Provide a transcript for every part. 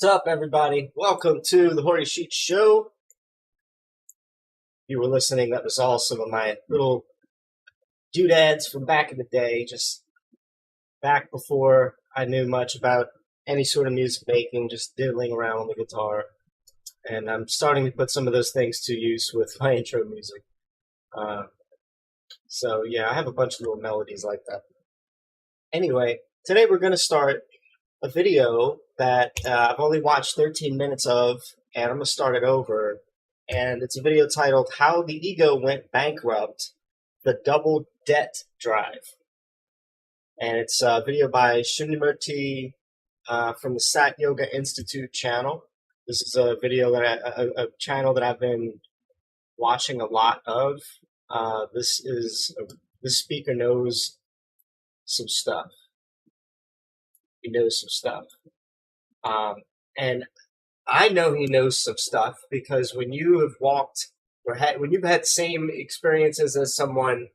What's up, everybody? Welcome to the Hoary Sheet Show. You were listening, that was all some of my little doodads from back in the day, just back before I knew much about any sort of music making, just diddling around on the guitar. And I'm starting to put some of those things to use with my intro music. So yeah, I have a bunch of little melodies like that. Anyway, today we're going to start a video that I've only watched 13 minutes of, and I'm going to start it over. And it's a video titled How the Ego Went Bankrupt, the Double Debt Drive. And it's a video by Shunyamurti from the Sat Yoga Institute channel. This is a video that a channel that I've been watching a lot of. This speaker knows some stuff. He knows some stuff. And I know he knows some stuff because when you have walked or when you've had same experiences as someone,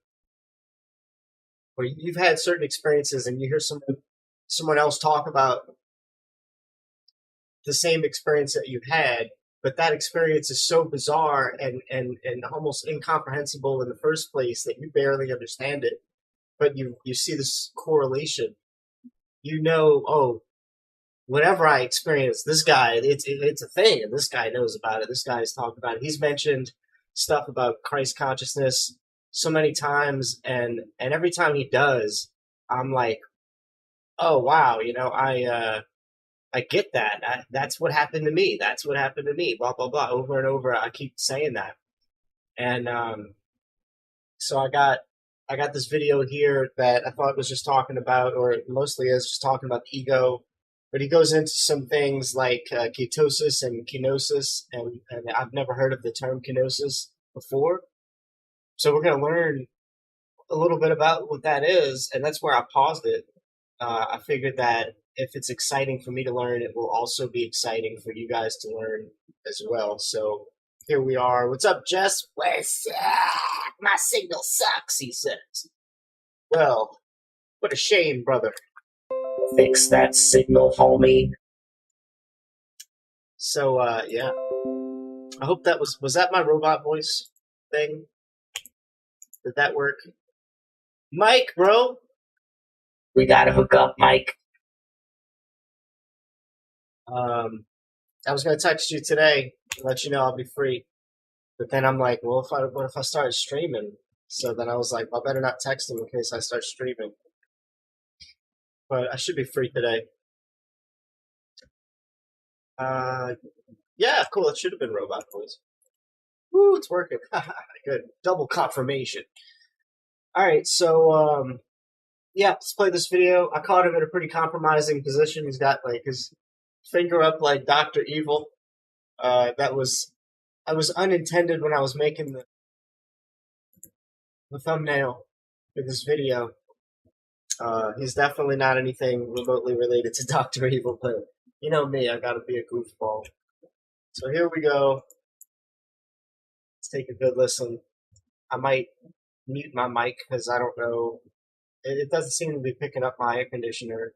or you've had certain experiences and you hear someone else talk about the same experience that you've had, but that experience is so bizarre and almost incomprehensible in the first place that you barely understand it, but you see this correlation. You know, oh, whenever I experience this guy, it's a thing, and this guy knows about it. This guy has talked about it. He's mentioned stuff about Christ consciousness so many times, and every time he does, I'm like, oh wow, I get that. That's what happened to me. That's what happened to me. Blah blah blah. Over and over, I keep saying that, and so I got this video here that I thought was just talking about, or mostly is just talking about the ego, but he goes into some things like ketosis and kenosis, and I've never heard of the term kenosis before. So we're going to learn a little bit about what that is, and that's where I paused it. I figured that if it's exciting for me to learn, it will also be exciting for you guys to learn as well. So here we are. What's up, Jess? What's up? My signal sucks, he says. Well, what a shame, brother. Fix that signal, homie. So, yeah. I hope that was that my robot voice thing? Did that work? Mike, bro! We gotta hook up, Mike. I was gonna text you today, let you know I'll be free. But then I'm like, well, what if I started streaming? So then I was like, I better not text him in case I start streaming. But I should be free today. Yeah, cool. It should have been robot voice. Woo, it's working. Good. Double confirmation. All right, so yeah, let's play this video. I caught him in a pretty compromising position. He's got like his finger up like Dr. Evil. I was unintended when I was making the thumbnail for this video. He's definitely not anything remotely related to Dr. Evil, but you know me, I gotta be a goofball. So here we go. Let's take a good listen. I might mute my mic because I don't know. It doesn't seem to be picking up my air conditioner.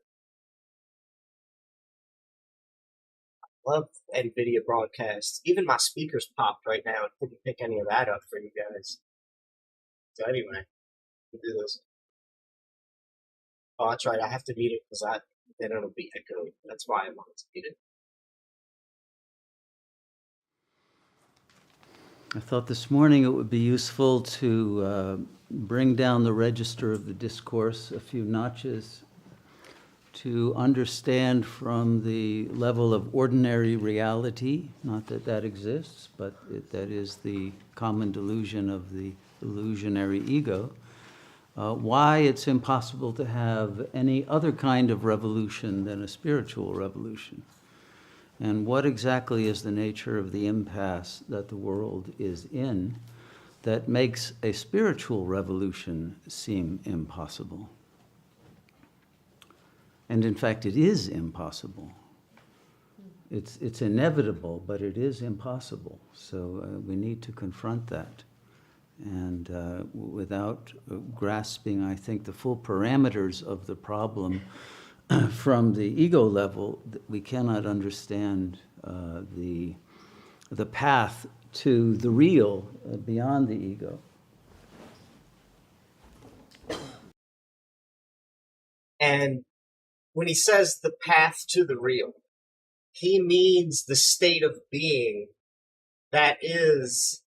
Love NVIDIA broadcasts. Even my speakers popped right now. It didn't pick any of that up for you guys. So anyway, we'll do this. Oh, that's right. I have to mute it because then it'll be echoed. That's why I wanted to mute it. I thought this morning it would be useful to bring down the register of the discourse a few notches to understand from the level of ordinary reality, not that that exists, but that is the common delusion of the illusionary ego, why it's impossible to have any other kind of revolution than a spiritual revolution. And what exactly is the nature of the impasse that the world is in that makes a spiritual revolution seem impossible? And in fact, it is impossible. It's inevitable, but it is impossible. So we need to confront that. And without grasping, I think, the full parameters of the problem, from the ego level, we cannot understand the path to the real beyond the ego. And when he says the path to the real, he means the state of being that is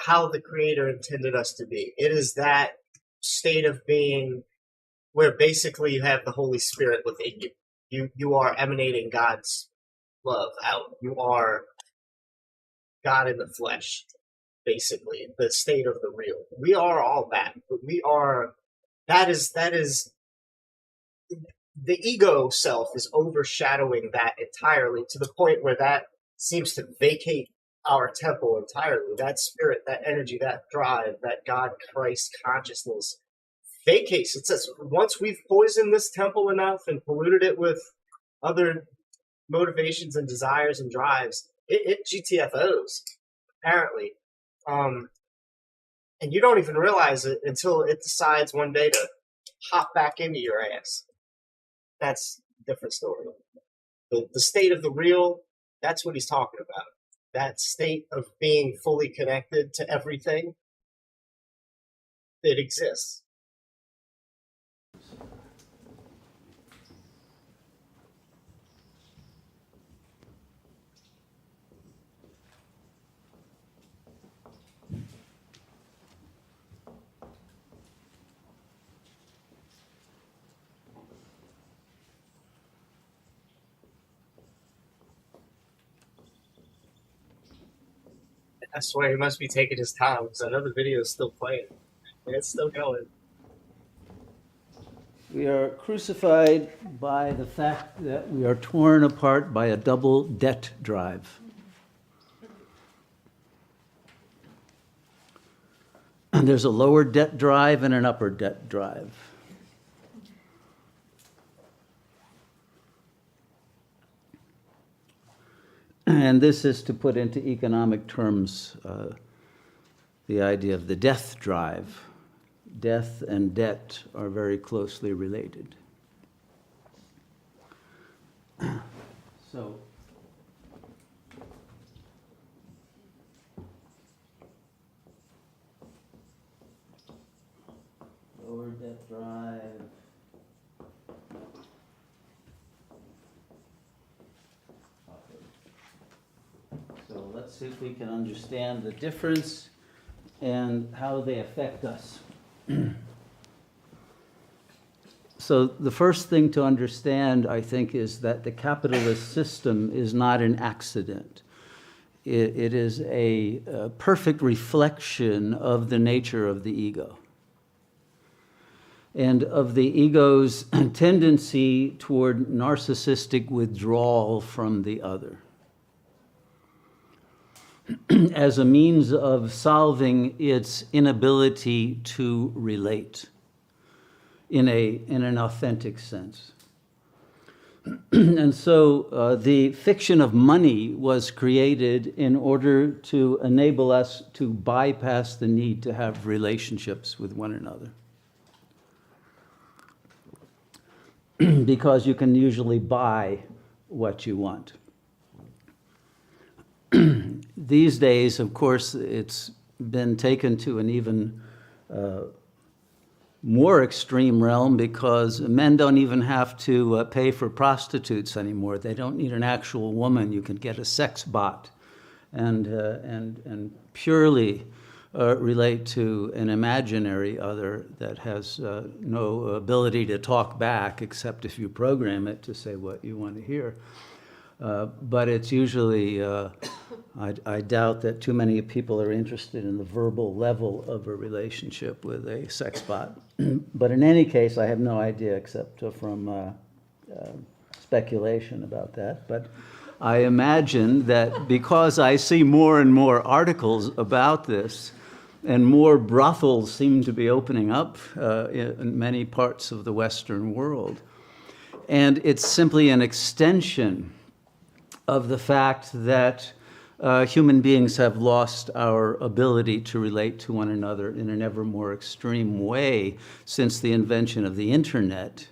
how the Creator intended us to be. It is that state of being where basically you have the Holy Spirit within you. You are emanating God's love out. You are God in the flesh, basically, the state of the real. We are all that, but that is the ego self is overshadowing that entirely, to the point where that seems to vacate our temple entirely. That spirit, that energy, that drive, that God Christ consciousness vacates. It says once we've poisoned this temple enough and polluted it with other motivations and desires and drives, it GTFOs, apparently. And you don't even realize it until it decides one day to hop back into your ass. That's a different story. The state of the real, that's what he's talking about. That state of being fully connected to everything that exists. I swear he must be taking his time, because I know the video is still playing. It's still going. We are crucified by the fact that we are torn apart by a double debt drive. And there's a lower debt drive and an upper debt drive. And this is, to put into economic terms, the idea of the death drive. Death and debt are very closely related. So, lower debt drive. So let's see if we can understand the difference and how they affect us. So the first thing to understand, I think, is that the capitalist system is not an accident. It is a perfect reflection of the nature of the ego and of the ego's tendency toward narcissistic withdrawal from the other as a means of solving its inability to relate in an authentic sense. And so the fiction of money was created in order to enable us to bypass the need to have relationships with one another. Because you can usually buy what you want. These days, of course, it's been taken to an even more extreme realm, because men don't even have to pay for prostitutes anymore. They don't need an actual woman. You can get a sex bot and purely relate to an imaginary other that has no ability to talk back, except if you program it to say what you want to hear. But it's usually, I doubt that too many people are interested in the verbal level of a relationship with a sex bot. But in any case, I have no idea except from speculation about that. But I imagine that because I see more and more articles about this, and more brothels seem to be opening up in many parts of the Western world, and it's simply an extension of the fact that human beings have lost our ability to relate to one another in an ever more extreme way since the invention of the internet.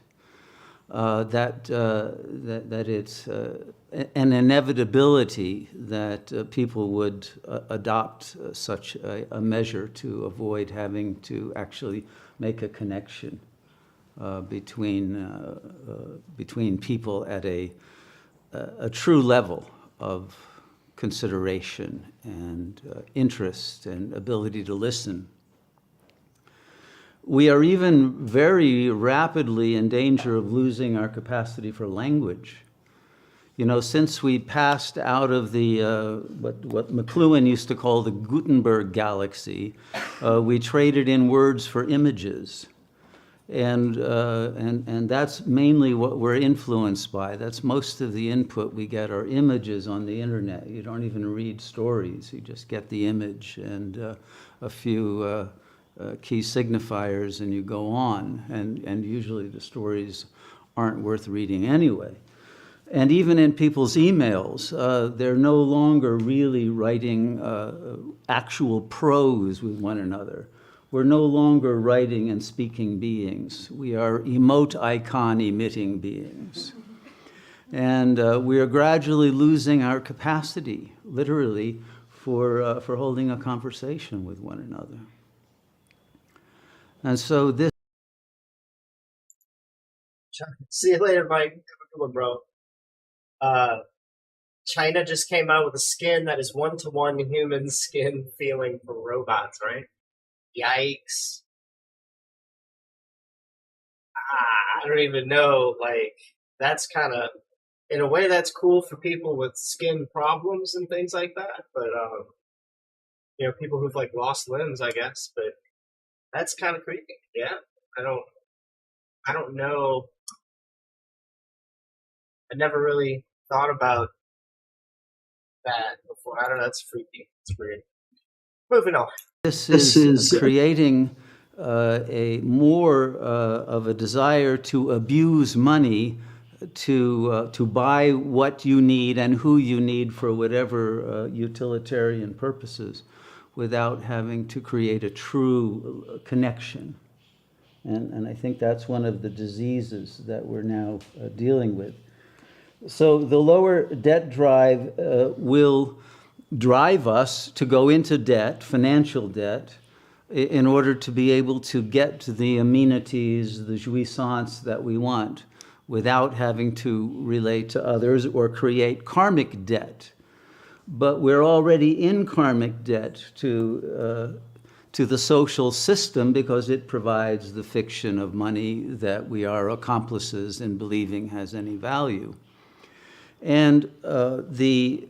that it's an inevitability that people would adopt such a measure to avoid having to actually make a connection between people at a true level of consideration and interest and ability to listen. We are even very rapidly in danger of losing our capacity for language. You know, since we passed out of the, what McLuhan used to call the Gutenberg galaxy, we traded in words for images. And that's mainly what we're influenced by. That's most of the input we get are images on the internet. You don't even read stories. You just get the image and a few key signifiers and you go on. And usually the stories aren't worth reading anyway. And even in people's emails, they're no longer really writing actual prose with one another. We're no longer writing and speaking beings. We are emote icon emitting beings. And we are gradually losing our capacity, literally, for holding a conversation with one another. And so this... See you later, Mike. Have a good one, bro. China just came out with a skin that is one-to-one human skin feeling for robots, right? Yikes. I don't even know. Like, that's kind of, in a way, that's cool for people with skin problems and things like that. But, you know, people who've like lost limbs, I guess. But that's kind of creepy. Yeah. I don't know. I never really thought about that before. I don't know. That's freaky. It's weird. Moving on. This is creating a more of a desire to abuse money to buy what you need and who you need for whatever utilitarian purposes without having to create a true connection. And I think that's one of the diseases that we're now dealing with. So the lower debt drive will drive us to go into debt, financial debt, in order to be able to get to the amenities, the jouissance that we want without having to relate to others or create karmic debt. But we're already in karmic debt to the social system because it provides the fiction of money that we are accomplices in believing has any value. And the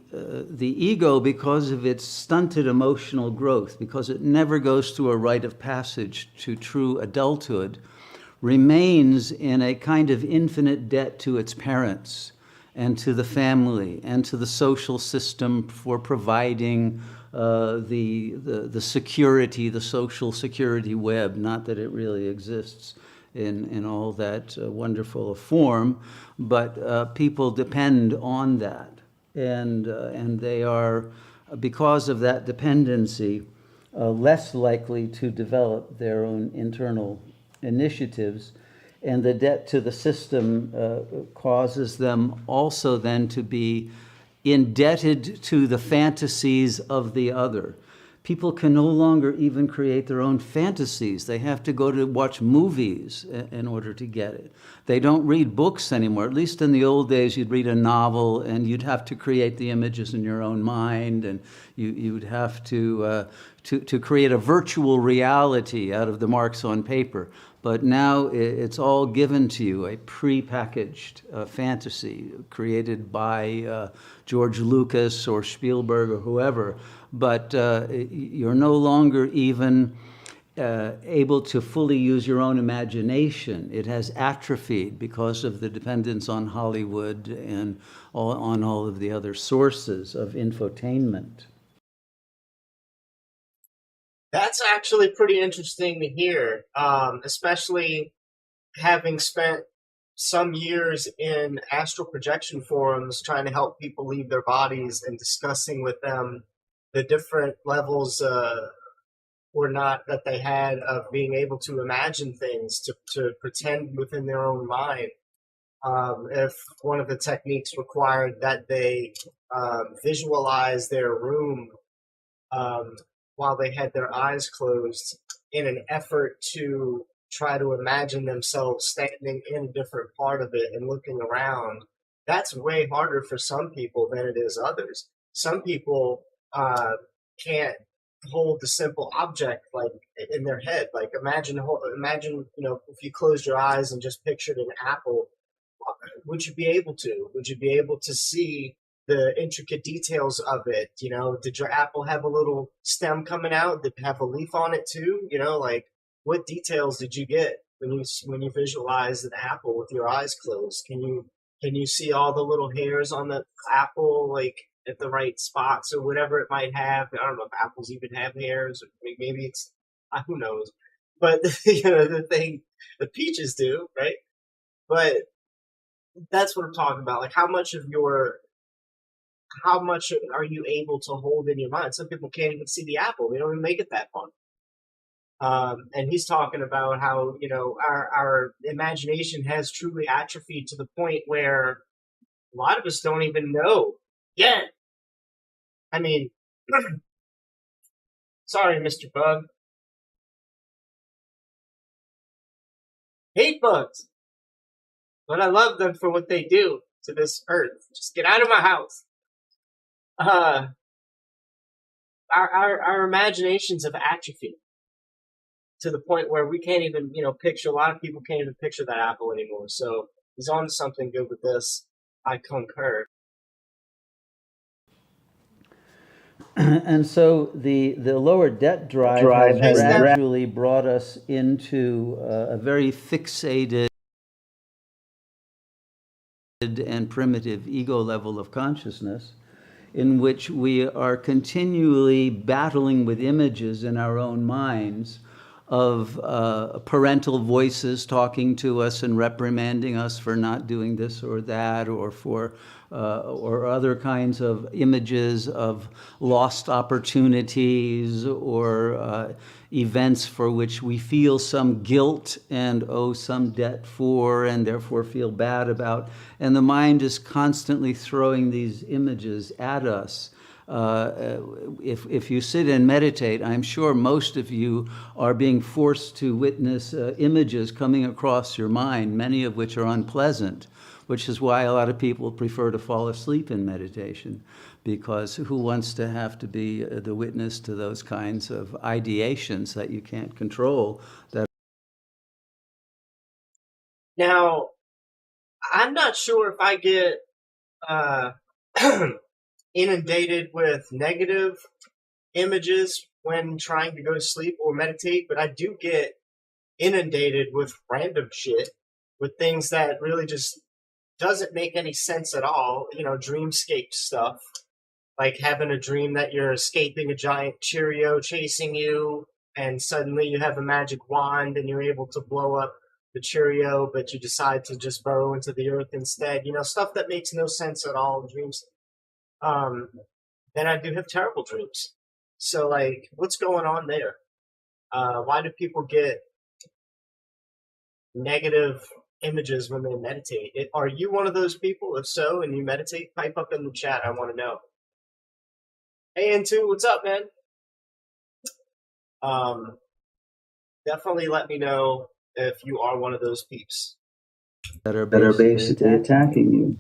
ego, because of its stunted emotional growth, because it never goes through a rite of passage to true adulthood, remains in a kind of infinite debt to its parents and to the family and to the social system for providing the security, the social security web, not that it really exists in all that wonderful a form, but people depend on that. And they are, because of that dependency, less likely to develop their own internal initiatives. And the debt to the system causes them also then to be indebted to the fantasies of the other. People can no longer even create their own fantasies. They have to go to watch movies in order to get it. They don't read books anymore. At least in the old days, you'd read a novel and you'd have to create the images in your own mind, and you'd have to create a virtual reality out of the marks on paper. But now it's all given to you, a prepackaged fantasy created by George Lucas or Spielberg or whoever. But you're no longer even able to fully use your own imagination. It has atrophied because of the dependence on Hollywood and on all of the other sources of infotainment. That's actually pretty interesting to hear, especially having spent some years in astral projection forums trying to help people leave their bodies and discussing with them the different levels or not that they had of being able to imagine things, to pretend within their own mind. if one of the techniques required that they visualize their room um, while they had their eyes closed in an effort to try to imagine themselves standing in a different part of it and looking around. That's way harder for some people than it is others. Some people can't hold the simple object like in their head. Like imagine if you closed your eyes and just pictured an apple, would you be able to? Would you be able to see the intricate details of it? Did your apple have a little stem coming out? Did it have a leaf on it too? Like what details did you get when you visualize an apple with your eyes closed? Can you see all the little hairs on the apple, like at the right spots or whatever it might have? I don't know if apples even have hairs, or maybe it's who knows. But the peaches do, right? But that's what I'm talking about. Like how much are you able to hold in your mind? Some people can't even see the apple. They don't even make it that far. And he's talking about how, our imagination has truly atrophied to the point where a lot of us don't even know yet. I mean, sorry, Mr. Bug. Hate bugs. But I love them for what they do to this earth. Just get out of my house. Uh, our imaginations have atrophied to the point where we can't even, picture. A lot of people can't even picture that apple anymore. So he's on to something good with this. I concur. And so the lower debt drive has gradually brought us into a very fixated and primitive ego level of consciousness, in which we are continually battling with images in our own minds of parental voices talking to us and reprimanding us for not doing this or that, or for or other kinds of images of lost opportunities, or events for which we feel some guilt and owe some debt for, and therefore feel bad about. And the mind is constantly throwing these images at us. If you sit and meditate, I'm sure most of you are being forced to witness images coming across your mind, many of which are unpleasant, which is why a lot of people prefer to fall asleep in meditation, because who wants to have to be the witness to those kinds of ideations that you can't control? Now, I'm not sure if I get inundated with negative images when trying to go to sleep or meditate, but I do get inundated with random shit, with things that really just doesn't make any sense at all. Dreamscape stuff, like having a dream that you're escaping a giant Cheerio chasing you, and suddenly you have a magic wand and you're able to blow up the Cheerio, but you decide to just burrow into the earth instead. Stuff that makes no sense at all in dreams. Then I do have terrible dreams. So, like, what's going on there? Why do people get negative images when they meditate? Are you one of those people? If so, and you meditate, pipe up in the chat. I want to know. Hey, N2, what's up, man? Definitely let me know if you are one of those peeps That are basically attacking you.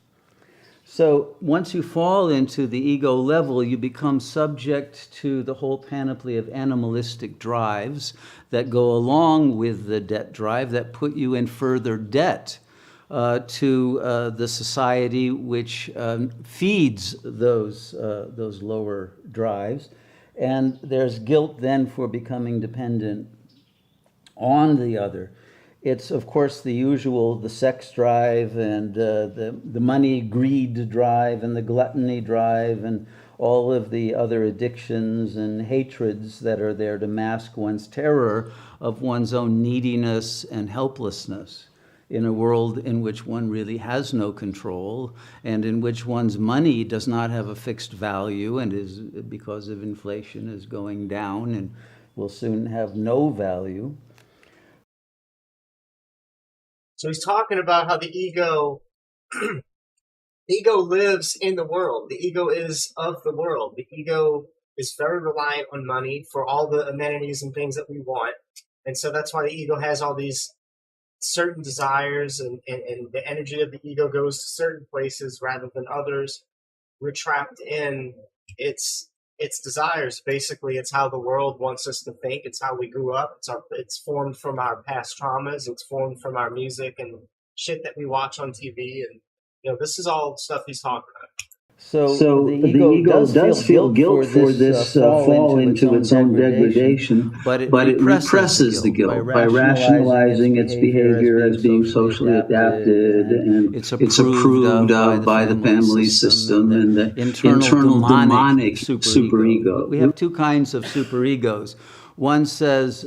So once you fall into the ego level, you become subject to the whole panoply of animalistic drives that go along with the debt drive, that put you in further debt to the society which feeds those lower drives. And there's guilt then for becoming dependent on the other. It's, of course, the usual, the sex drive and the money greed drive and the gluttony drive and all of the other addictions and hatreds that are there to mask one's terror of one's own neediness and helplessness in a world in which one really has no control, and in which one's money does not have a fixed value and is, because of inflation, is going down and will soon have no value. So he's talking about how the ego The ego lives in the world. The ego is of the world. The ego is very reliant on money for all the amenities and things that we want. And so that's why the ego has all these certain desires, and the energy of the ego goes to certain places rather than others. We're trapped in its its desires. Basically, it's how the world wants us to think. It's how we grew up. It's formed from our past traumas. It's formed from our music and shit that we watch on TV. And this is all stuff he's talking about. So the So the ego ego does feel does feel guilt guilt for for this this fall fall into into its its own own degradation, degradation, but it but it represses the represses the guilt guilt by rationalizing its behavior as being socially adapted, and it's approved of by the family system and the internal demonic superego. We have two kinds of superegos. One says,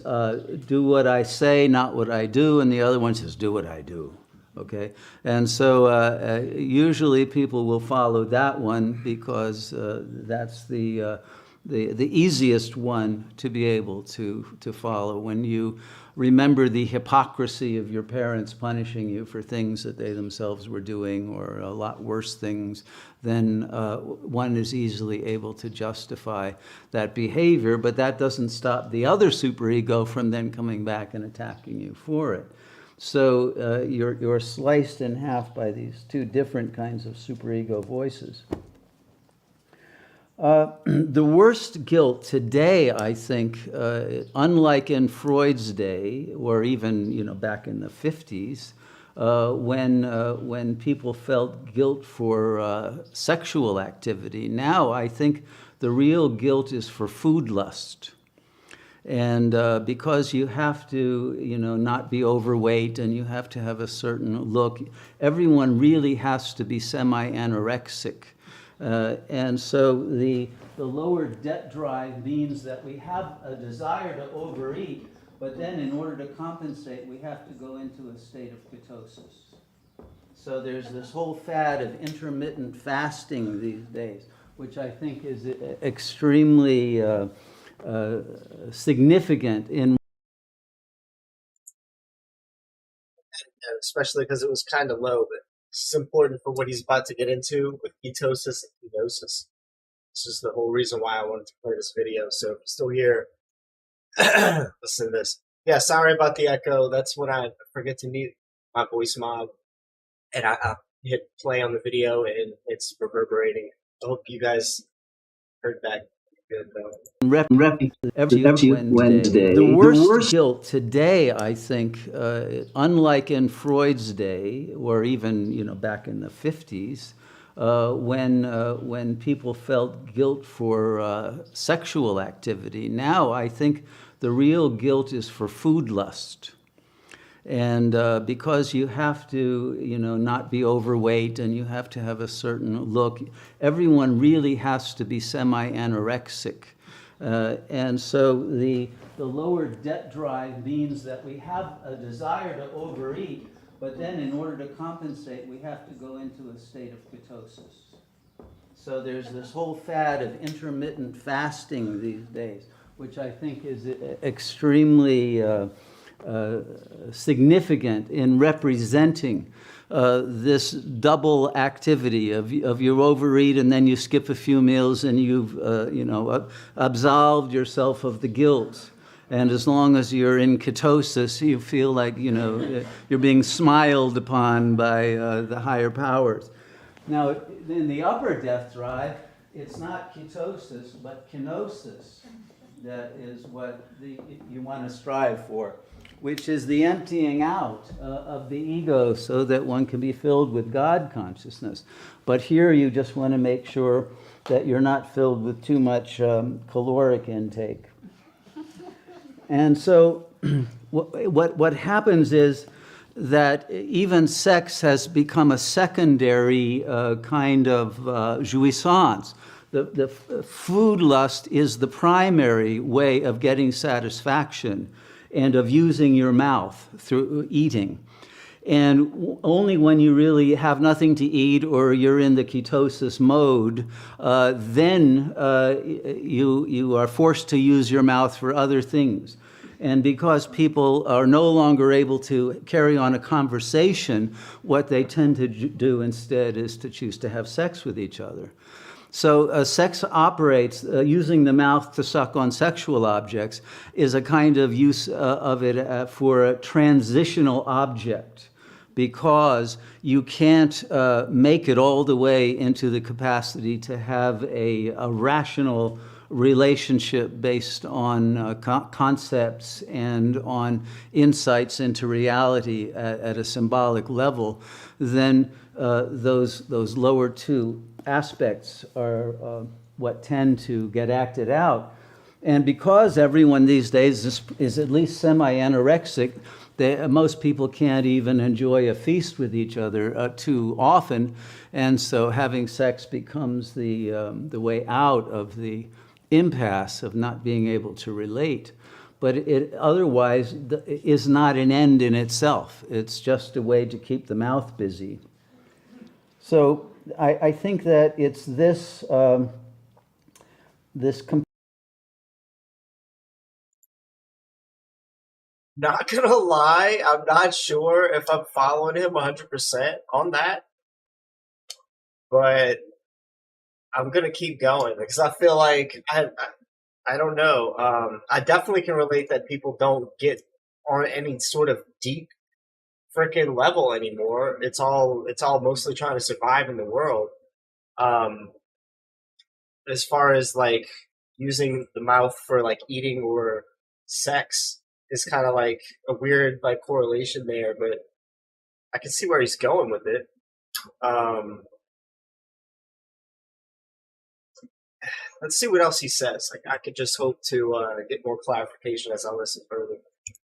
do what I say, not what I do, and the other one says, do what I do. Okay, and so usually people will follow that one because that's the easiest one to be able to follow. When you remember the hypocrisy of your parents punishing you for things that they themselves were doing, or a lot worse things, then one is easily able to justify that behavior. But that doesn't stop the other superego from then coming back and attacking you for it. So you're sliced in half by these two different kinds of superego voices. The worst guilt today, I think, unlike in Freud's day, or even back in the 50s, when people felt guilt for sexual activity, now I think the real guilt is for food lust. And because you have to, not be overweight, and you have to have a certain look, everyone really has to be semi-anorexic. And so the lower debt drive means that we have a desire to overeat, but then in order to compensate, we have to go into a state of ketosis. So there's this whole fad of intermittent fasting these days, which I think is extremely significant in, especially because it was kind of low, but it's important for what he's about to get into with ketosis and ketosis. This is the whole reason why I wanted to play this video. So if you're still here, listen to this. Yeah, sorry about the echo. That's when I forget to mute my voice mod, and I hit play on the video, and it's reverberating. I hope you guys heard that good, every Wednesday. The worst guilt today, I think, unlike in Freud's day, or even back in the 50s, when people felt guilt for sexual activity, now I think the real guilt is for food lust. And because you have to, not be overweight, and you have to have a certain look, everyone really has to be semi-anorexic. And so the lower debt drive means that we have a desire to overeat, but then in order to compensate, we have to go into a state of ketosis. So there's this whole fad of intermittent fasting these days, which I think is extremely significant in representing this double activity of you overeat, and then you skip a few meals, and you've absolved yourself of the guilt. And as long as you're in ketosis, you feel like you're being smiled upon by the higher powers. Now, in the upper death drive, it's not ketosis but kenosis that is what you want to strive for, which is the emptying out of the ego so that one can be filled with God consciousness. But here you just want to make sure that you're not filled with too much caloric intake. And so what happens is that even sex has become a secondary kind of jouissance. The food lust is the primary way of getting satisfaction and of using your mouth through eating. And only when you really have nothing to eat, or you're in the ketosis mode, then you are forced to use your mouth for other things. And because people are no longer able to carry on a conversation, what they tend to do instead is to choose to have sex with each other. So sex operates, using the mouth to suck on sexual objects is a kind of use of it for a transitional object, because you can't make it all the way into the capacity to have a rational relationship based on concepts and on insights into reality at a symbolic level. Then those lower two aspects are what tend to get acted out. And because everyone these days is at least semi-anorexic, most people can't even enjoy a feast with each other too often. And so having sex becomes the way out of the impasse of not being able to relate. But it otherwise is not an end in itself. It's just a way to keep the mouth busy. So I think that it's this Not gonna lie, I'm not sure if I'm following him 100% on that, but I'm gonna keep going because I feel like I don't know. I definitely can relate that people don't get on any sort of deep freaking level anymore. It's all mostly trying to survive in the world. Um, as far as like using the mouth for like eating or sex is kind of like a weird like correlation there, but I can see where he's going with it. Um, let's see what else he says. Like I could just hope to get more clarification as I listen further.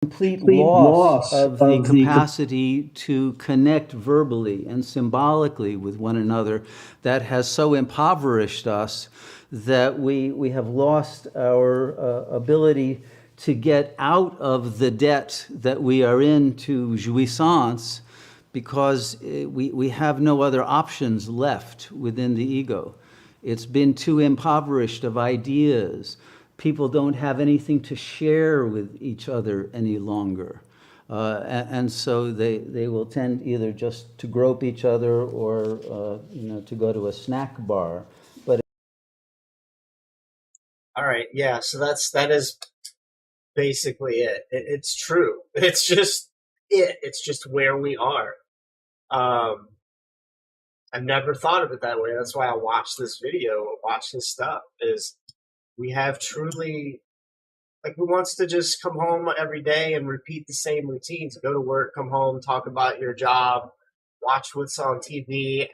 Complete loss of the capacity to connect verbally and symbolically with one another that has so impoverished us that we have lost our ability to get out of the debt that we are in to jouissance, because we have no other options left within the ego. It's been too impoverished of ideas. People don't have anything to share with each other any longer. And so they will tend either just to grope each other or to go to a snack bar. But all right, yeah, so that is basically it. It's true. It's just It's just where we are. I've never thought of it that way. That's why I watched this video, watch this stuff, is we have truly, like, who wants to just come home every day and repeat the same routines? Go to work, come home, talk about your job, watch what's on TV,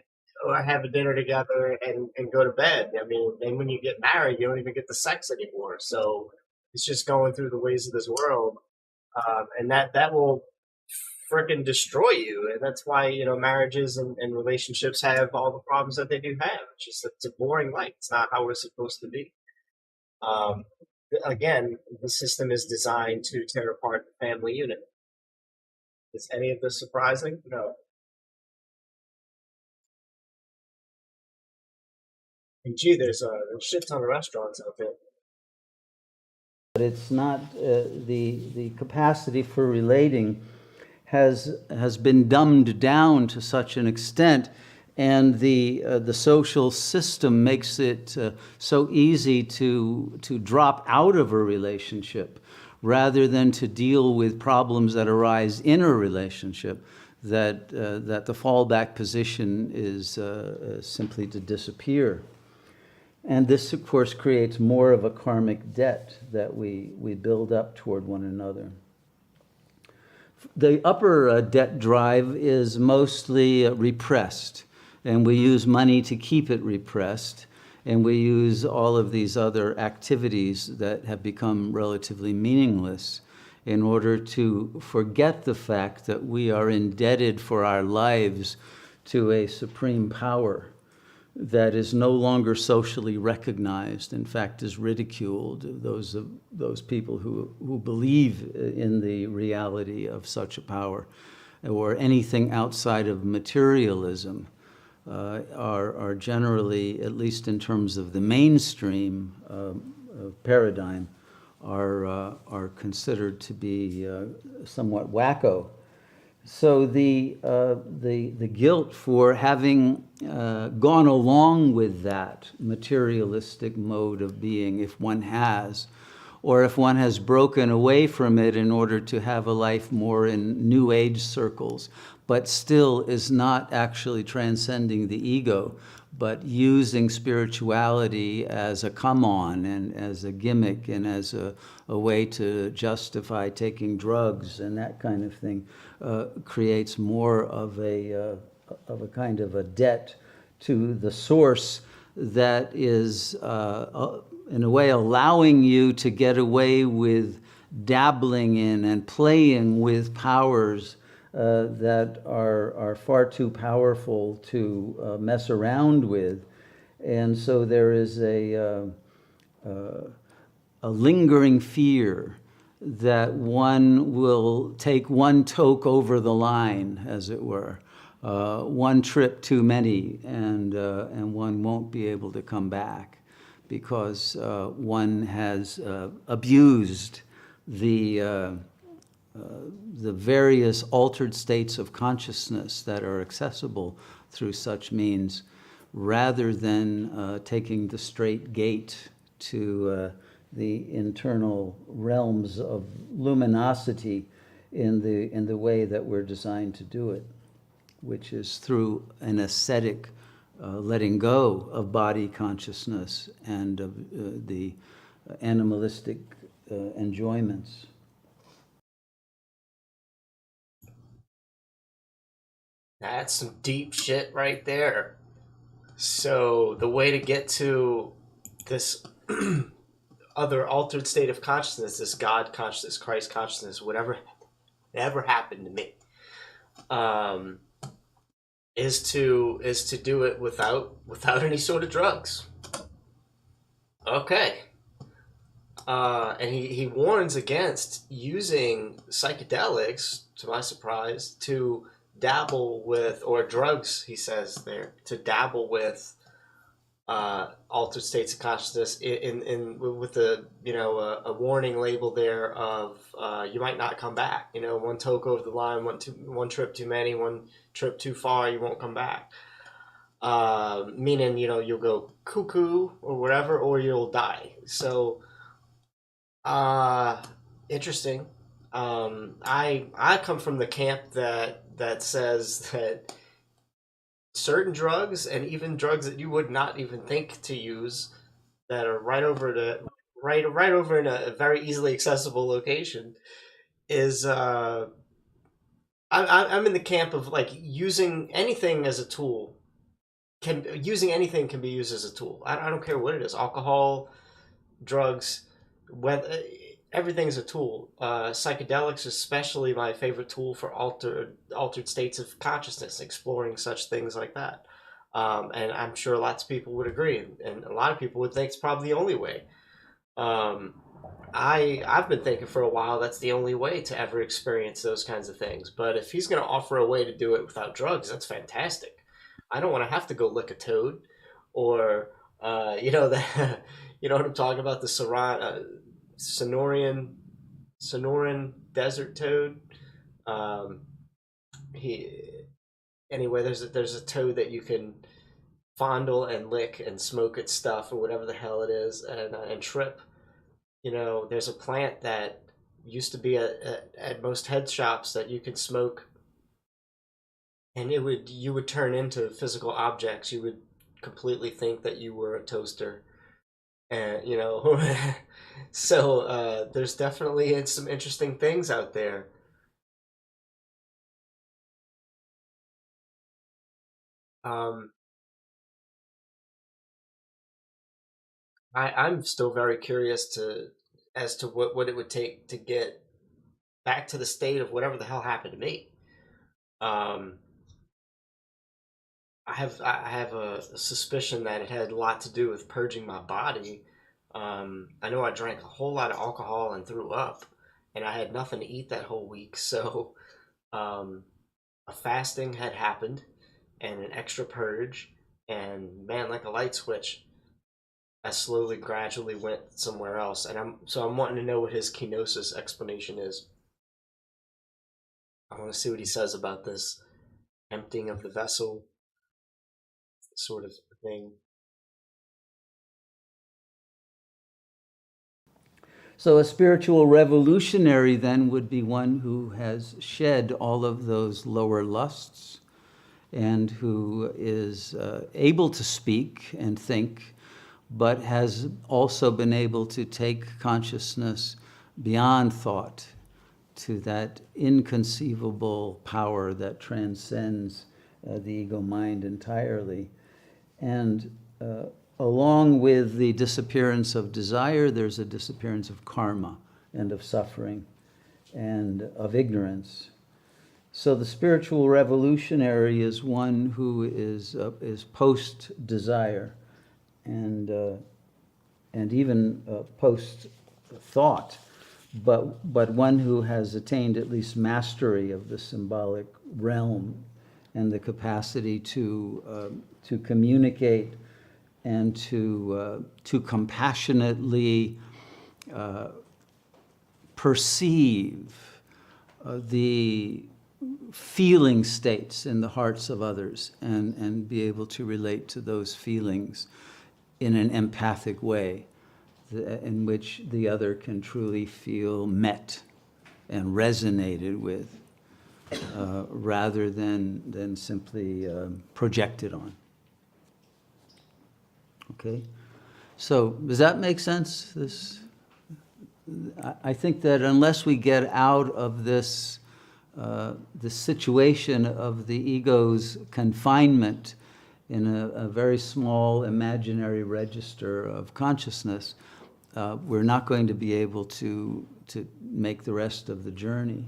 or have a dinner together and go to bed. I mean, and when you get married, you don't even get the sex anymore. So it's just going through the ways of this world. And that will freaking destroy you. And that's why, marriages and relationships have all the problems that they do have. It's a boring life. It's not how we're supposed to be. Um, again, the system is designed to tear apart the family unit. Is any of this surprising? No. And gee, there's a shit ton of restaurants out there. But it's not the capacity for relating has been dumbed down to such an extent, and the social system makes it so easy to drop out of a relationship rather than to deal with problems that arise in a relationship. That the fallback position is simply to disappear. And this, of course, creates more of a karmic debt that we build up toward one another. The upper debt drive is mostly repressed, and we use money to keep it repressed, and we use all of these other activities that have become relatively meaningless in order to forget the fact that we are indebted for our lives to a supreme power that is no longer socially recognized, in fact is ridiculed. Those people who believe in the reality of such a power or anything outside of materialism are generally, at least in terms of the mainstream paradigm, are considered to be somewhat wacko. So the guilt for having gone along with that materialistic mode of being, if one has, or if one has broken away from it in order to have a life more in New Age circles, but still is not actually transcending the ego, but using spirituality as a come-on and as a gimmick and as a way to justify taking drugs and that kind of thing, creates more of a kind of a debt to the source that is, in a way, allowing you to get away with dabbling in and playing with powers that are far too powerful to mess around with. And so there is a lingering fear that one will take one toke over the line, as it were, one trip too many, and one won't be able to come back because one has abused the various altered states of consciousness that are accessible through such means, rather than taking the straight gate to the internal realms of luminosity in the way that we're designed to do it, which is through an ascetic letting go of body consciousness and of the animalistic enjoyments. That's some deep shit right there. So the way to get to this other altered state of consciousness, this God consciousness, Christ consciousness, whatever ever happened to me, is to do it without any sort of drugs. Okay. And he warns against using psychedelics, to my surprise, to dabble with, or drugs, he says there, to dabble with altered states of consciousness in with a warning label there of you might not come back. One toke over the line, one trip too many, one trip too far, you won't come back. Meaning, you'll go cuckoo or whatever, or you'll die. So, interesting. I come from the camp that says that certain drugs, and even drugs that you would not even think to use, that are right over in a very easily accessible location, is I'm in the camp of like using anything as a tool. Using anything can be used as a tool. I don't care what it is: alcohol, drugs, whether everything's a tool. Psychedelics, especially, my favorite tool for altered states of consciousness, exploring such things like that. And I'm sure lots of people would agree, and a lot of people would think it's probably the only way. Um, I've been thinking for a while that's the only way to ever experience those kinds of things. But if he's going to offer a way to do it without drugs, that's fantastic. I don't want to have to go lick a toad, or the you know what I'm talking about, the Sonoran desert toad. Um, he Anyway, there's a toad that you can fondle and lick and smoke its stuff, or whatever the hell it is, and trip. There's a plant that used to be at most head shops that you could smoke, and you would turn into physical objects. You would completely think that you were a toaster, and so there's definitely some interesting things out there. Um, I'm still very curious as to what it would take to get back to the state of whatever the hell happened to me. Um, I have a suspicion that it had a lot to do with purging my body. I know I drank a whole lot of alcohol and threw up, and I had nothing to eat that whole week. So um, a fasting had happened, and an extra purge, and man, like a light switch, I slowly, gradually went somewhere else, and I'm wanting to know what his kenosis explanation is. I want to see what he says about this emptying of the vessel sort of thing. So a spiritual revolutionary then would be one who has shed all of those lower lusts and who is able to speak and think, but has also been able to take consciousness beyond thought to that inconceivable power that transcends the ego mind entirely. And along with the disappearance of desire, there's a disappearance of karma and of suffering and of ignorance. So the spiritual revolutionary is one who is post-desire and even post-thought, but one who has attained at least mastery of the symbolic realm and the capacity to communicate and to compassionately perceive the feeling states in the hearts of others and be able to relate to those feelings in an empathic way in which the other can truly feel met and resonated with rather than simply projected on. Okay? So does that make sense? I think that unless we get out of this the situation of the ego's confinement in a very small imaginary register of consciousness, we're not going to be able to make the rest of the journey.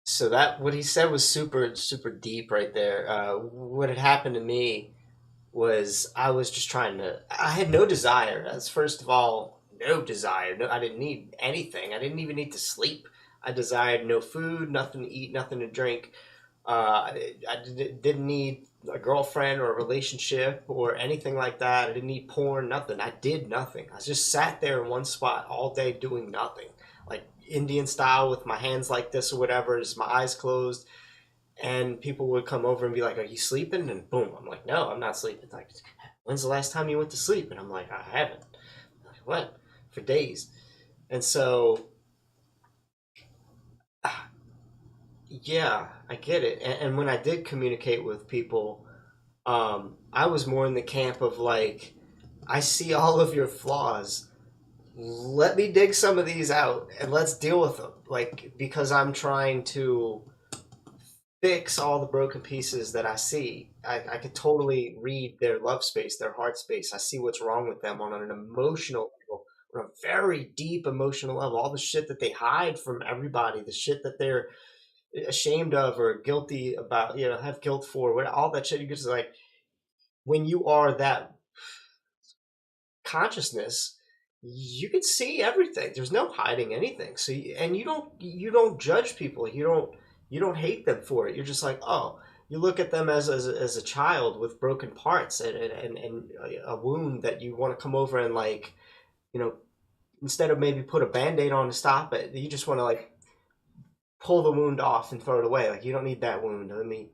So that what he said was super super deep right there. What had happened to me was I was just trying to. I had no desire. That's first of all, no desire. No, I didn't need anything. I didn't even need to sleep. I desired no food, nothing to eat, nothing to drink. Didn't need a girlfriend or a relationship or anything like that. I didn't need porn, nothing. I did nothing. I just sat there in one spot all day doing nothing, like Indian style with my hands like this or whatever, just my eyes closed. And people would come over and be like, "Are you sleeping?" And boom, I'm like, "No, I'm not sleeping." Like, when's the last time you went to sleep? And I'm like, "I haven't." I'm like, what? For days. And so yeah, I get it. And when I did communicate with people, I was more in the camp of like, I see all of your flaws. Let me dig some of these out and let's deal with them. Like, because I'm trying to fix all the broken pieces that I see. I could totally read their love space, their heart space. I see what's wrong with them on an emotional level, on a very deep emotional level. All the shit that they hide from everybody, the shit that they're ashamed of or guilty about, have guilt for, all that shit. You just like, when you are that consciousness, you can see everything. There's no hiding anything. So, and you don't judge people. You don't hate them for it. You're just like, oh, you look at them as a child with broken parts and a wound that you want to come over and like, instead of maybe put a band-aid on to stop it, you just want to like pull the wound off and throw it away. Like, you don't need that wound. Let me,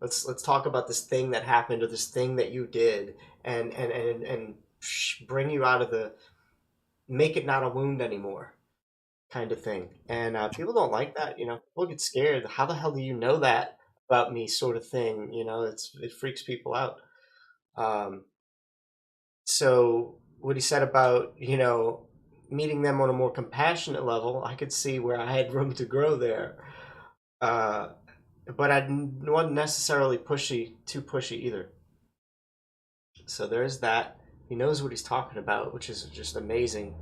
let's talk about this thing that happened or this thing that you did, and bring you out of make it not a wound anymore, kind of thing. And people don't like that. People get scared. How the hell do you know that about me, sort of thing. It freaks people out. So what he said about meeting them on a more compassionate level, I could see where I had room to grow there. But I wasn't necessarily too pushy either. So there's that. He knows what he's talking about, which is just amazing.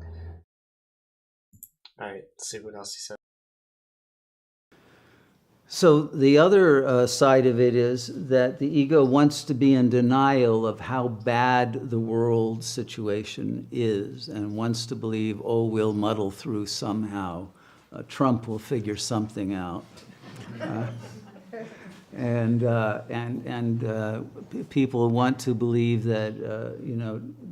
All right, let's see what else he said. So the other side of it is that the ego wants to be in denial of how bad the world situation is and wants to believe, oh, we'll muddle through somehow. Trump will figure something out. People want to believe that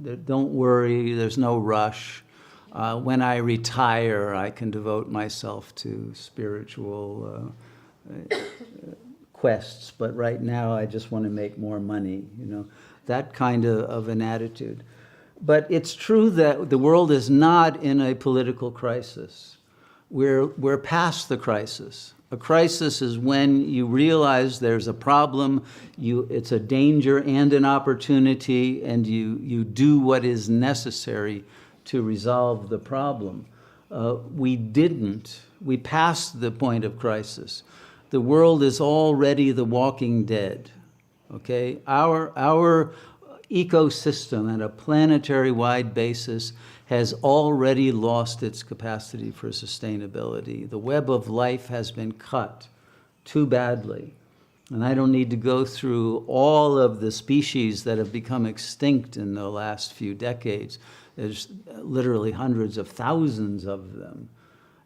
that don't worry, there's no rush. When I retire, I can devote myself to spiritual quests, but right now I just want to make more money, that kind of an attitude. But it's true that the world is not in a political crisis. We're past the crisis. A crisis is when you realize there's a problem, it's a danger and an opportunity, and you do what is necessary to resolve the problem. We didn't. We passed the point of crisis. The world is already the walking dead. Okay? Our ecosystem at a planetary-wide basis has already lost its capacity for sustainability. The web of life has been cut too badly. And I don't need to go through all of the species that have become extinct in the last few decades. There's literally hundreds of thousands of them.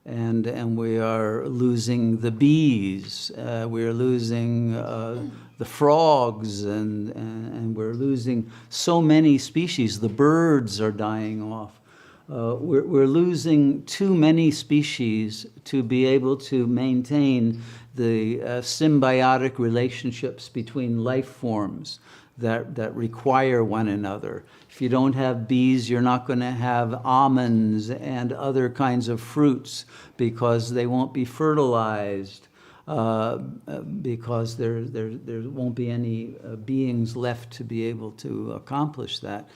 And we are losing the bees, we're losing the frogs, and we're losing so many species. The birds are dying off. We're losing too many species to be able to maintain the symbiotic relationships between life forms that require one another. If you don't have bees, you're not going to have almonds and other kinds of fruits because they won't be fertilized, because there won't be any beings left to be able to accomplish that.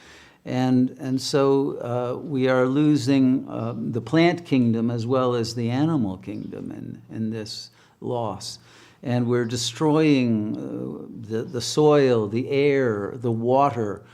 And so we are losing the plant kingdom as well as the animal kingdom in this loss. And we're destroying the soil, the air, the water.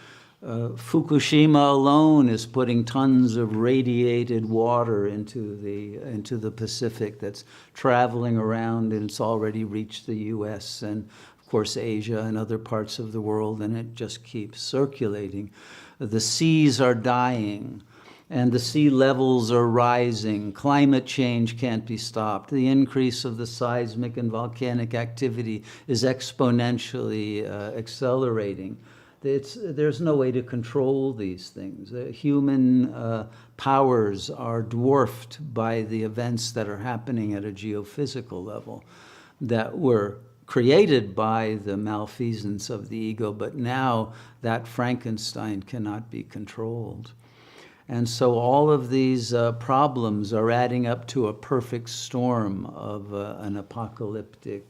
Fukushima alone is putting tons of radiated water into the Pacific that's traveling around, and it's already reached the US and, of course, Asia and other parts of the world, and it just keeps circulating. The seas are dying, and the sea levels are rising. Climate change can't be stopped. The increase of the seismic and volcanic activity is exponentially accelerating. There's no way to control these things. Human powers are dwarfed by the events that are happening at a geophysical level that were created by the malfeasance of the ego, but now that Frankenstein cannot be controlled. And so all of these problems are adding up to a perfect storm of an apocalyptic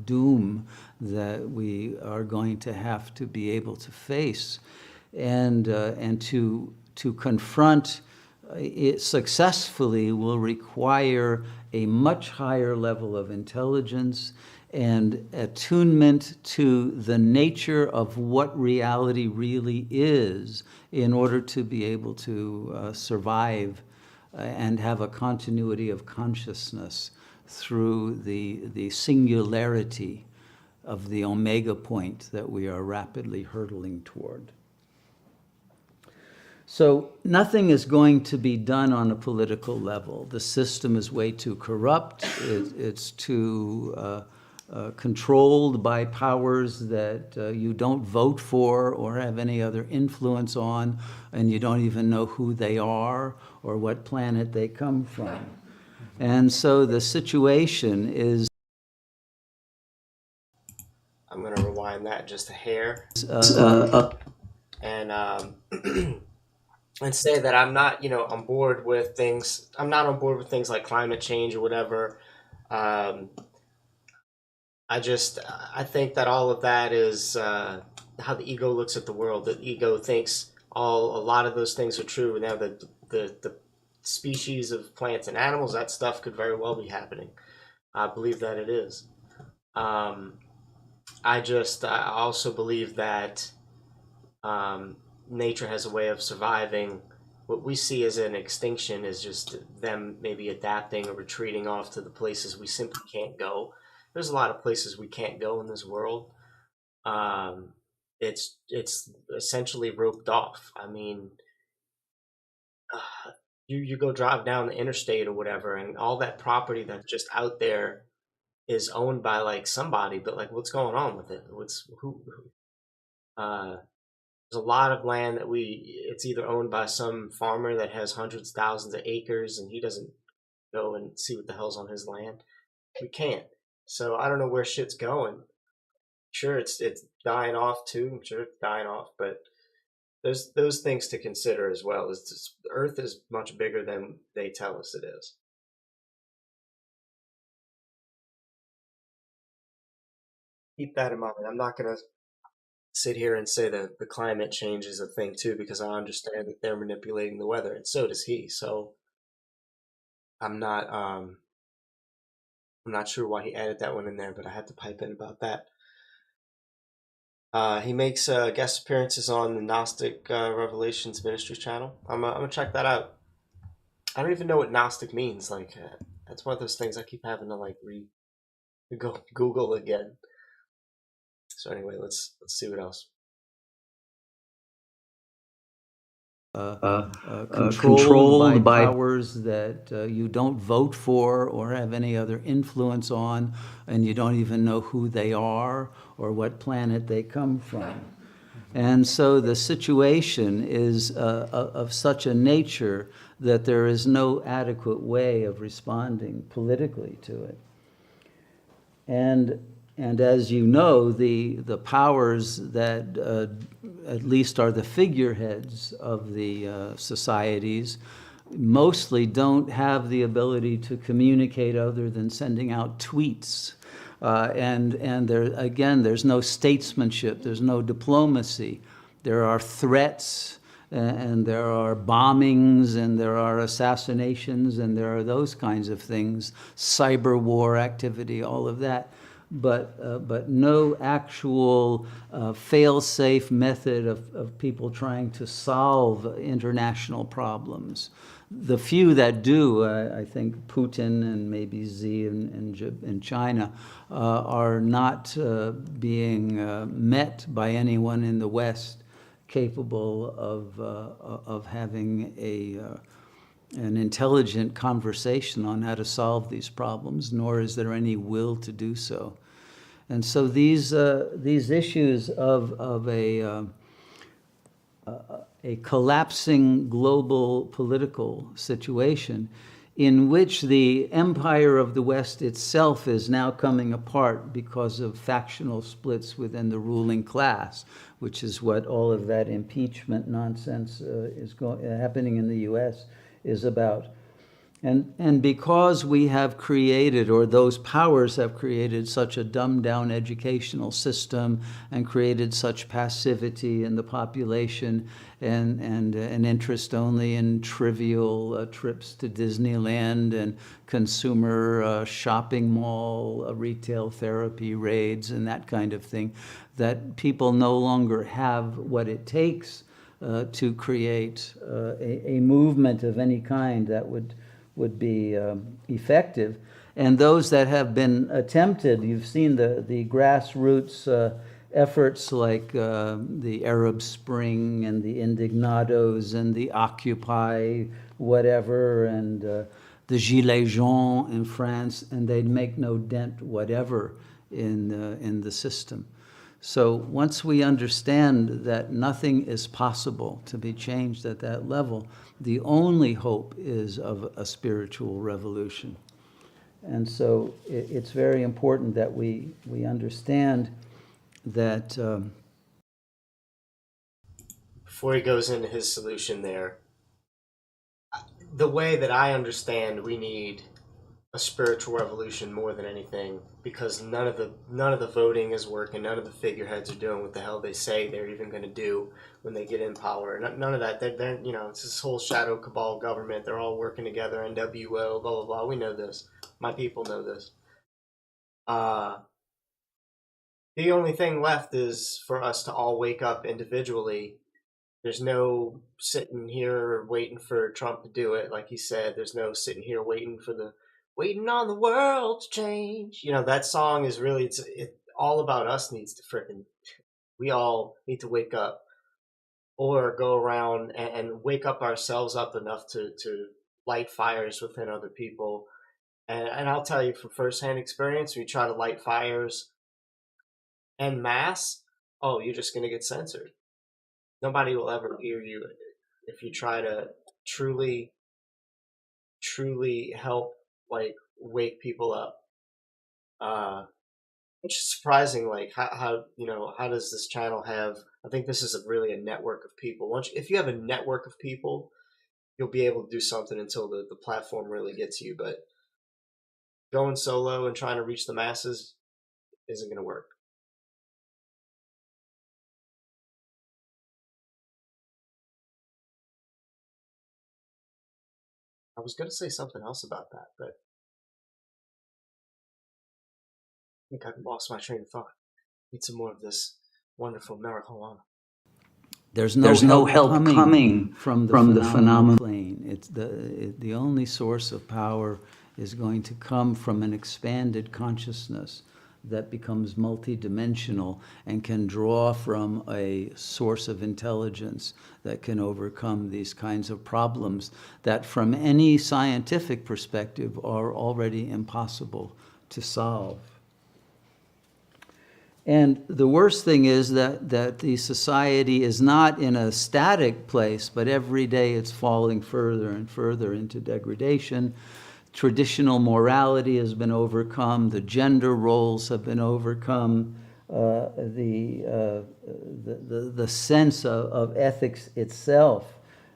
doom that we are going to have to be able to face, and to confront it successfully will require a much higher level of intelligence and attunement to the nature of what reality really is in order to be able to survive and have a continuity of consciousness through the singularity of the omega point that we are rapidly hurtling toward. So nothing is going to be done on a political level. The system is way too corrupt. It's too controlled by powers that you don't vote for or have any other influence on, and you don't even know who they are or what planet they come from. And so the situation is... I'm going to rewind that just a hair. And and say that I'm not, on board with things. I'm not on board with things like climate change or whatever. I think that all of that is how the ego looks at the world. The ego thinks a lot of those things are true. Now the species of plants and animals, that stuff could very well be happening. I believe that it is. I also believe that nature has a way of surviving. What we see as an extinction is just them maybe adapting or retreating off to the places we simply can't go. There's a lot of places we can't go in this world. It's essentially roped off. I mean, you go drive down the interstate or whatever, and all that property that's just out there is owned by like somebody, but like what's going on with it? There's a lot of land that it's either owned by some farmer that has hundreds, thousands of acres, and he doesn't go and see what the hell's on his land. We can't. So I don't know where shit's going. Sure, it's dying off too. I'm sure it's dying off, but there's those things to consider as well. Is just, Earth is much bigger than they tell us it is. Keep that in mind. I'm not gonna sit here and say that the climate change is a thing too, because I understand that they're manipulating the weather, and so does he. So I'm not I'm not sure why he added that one in there, but I had to pipe in about that. He makes guest appearances on the Gnostic Revelations Ministry channel. I'm gonna check that out. I don't even know what Gnostic means. Like that's one of those things I keep having to like go Google again. So anyway, let's see what else. Controlled by powers that you don't vote for or have any other influence on, and you don't even know who they are or what planet they come from. And so the situation is of such a nature that there is no adequate way of responding politically to it. And as you know, the powers that at least are the figureheads of the societies mostly don't have the ability to communicate other than sending out tweets. And there, again, there's no statesmanship, there's no diplomacy. There are threats, and there are bombings, and there are assassinations, and there are those kinds of things, cyber war activity, all of that. But no actual fail-safe method of people trying to solve international problems. The few that do, I think Putin and maybe Xi in China, are not being met by anyone in the West capable of having an intelligent conversation on how to solve these problems, nor is there any will to do so. And so these issues of a collapsing global political situation in which the empire of the West itself is now coming apart because of factional splits within the ruling class, which is what all of that impeachment nonsense is happening in the U.S. is about. And because we have created, or those powers have created, such a dumbed-down educational system and created such passivity in the population and an interest only in trivial trips to Disneyland and consumer shopping mall, retail therapy raids and that kind of thing, that people no longer have what it takes to create a movement of any kind that would be effective. And those that have been attempted, you've seen the grassroots efforts like the Arab Spring and the Indignados and the Occupy whatever and the Gilets jaunes in France, and they'd make no dent whatever in the system. So once we understand that nothing is possible to be changed at that level, the only hope is of a spiritual revolution. And so it's very important that we understand that. Before he goes into his solution there, the way that I understand we need a spiritual revolution more than anything, because none of the voting is working, none of the figureheads are doing what the hell they say they're even going to do when they get in power. None of that. They're it's this whole shadow cabal government. They're all working together. NWO, blah blah blah. We know this. My people know this. The only thing left is for us to all wake up individually. There's no sitting here waiting for Trump to do it, like he said. There's no sitting here waiting on the world to change. That song is really, it's all about us needs to we all need to wake up, or go around and wake up ourselves up enough to light fires within other people And I'll tell you from firsthand experience, when you try to light fires en masse, oh, you're just going to get censored. Nobody will ever hear you if you try to truly, truly help, like, wake people up. Which is surprising, like how does this channel have? I think this is really a network of people. If you have a network of people, you'll be able to do something until the platform really gets you. But going solo and trying to reach the masses isn't going to work. I was going to say something else about that, but I think I've lost my train of thought. Need some more of this wonderful marijuana. There's no help coming from the phenomenal plane. It's the only source of power is going to come from an expanded consciousness that becomes multidimensional and can draw from a source of intelligence that can overcome these kinds of problems that from any scientific perspective are already impossible to solve. And the worst thing is that the society is not in a static place, but every day it's falling further and further into degradation. Traditional morality has been overcome. The gender roles have been overcome. The sense of ethics itself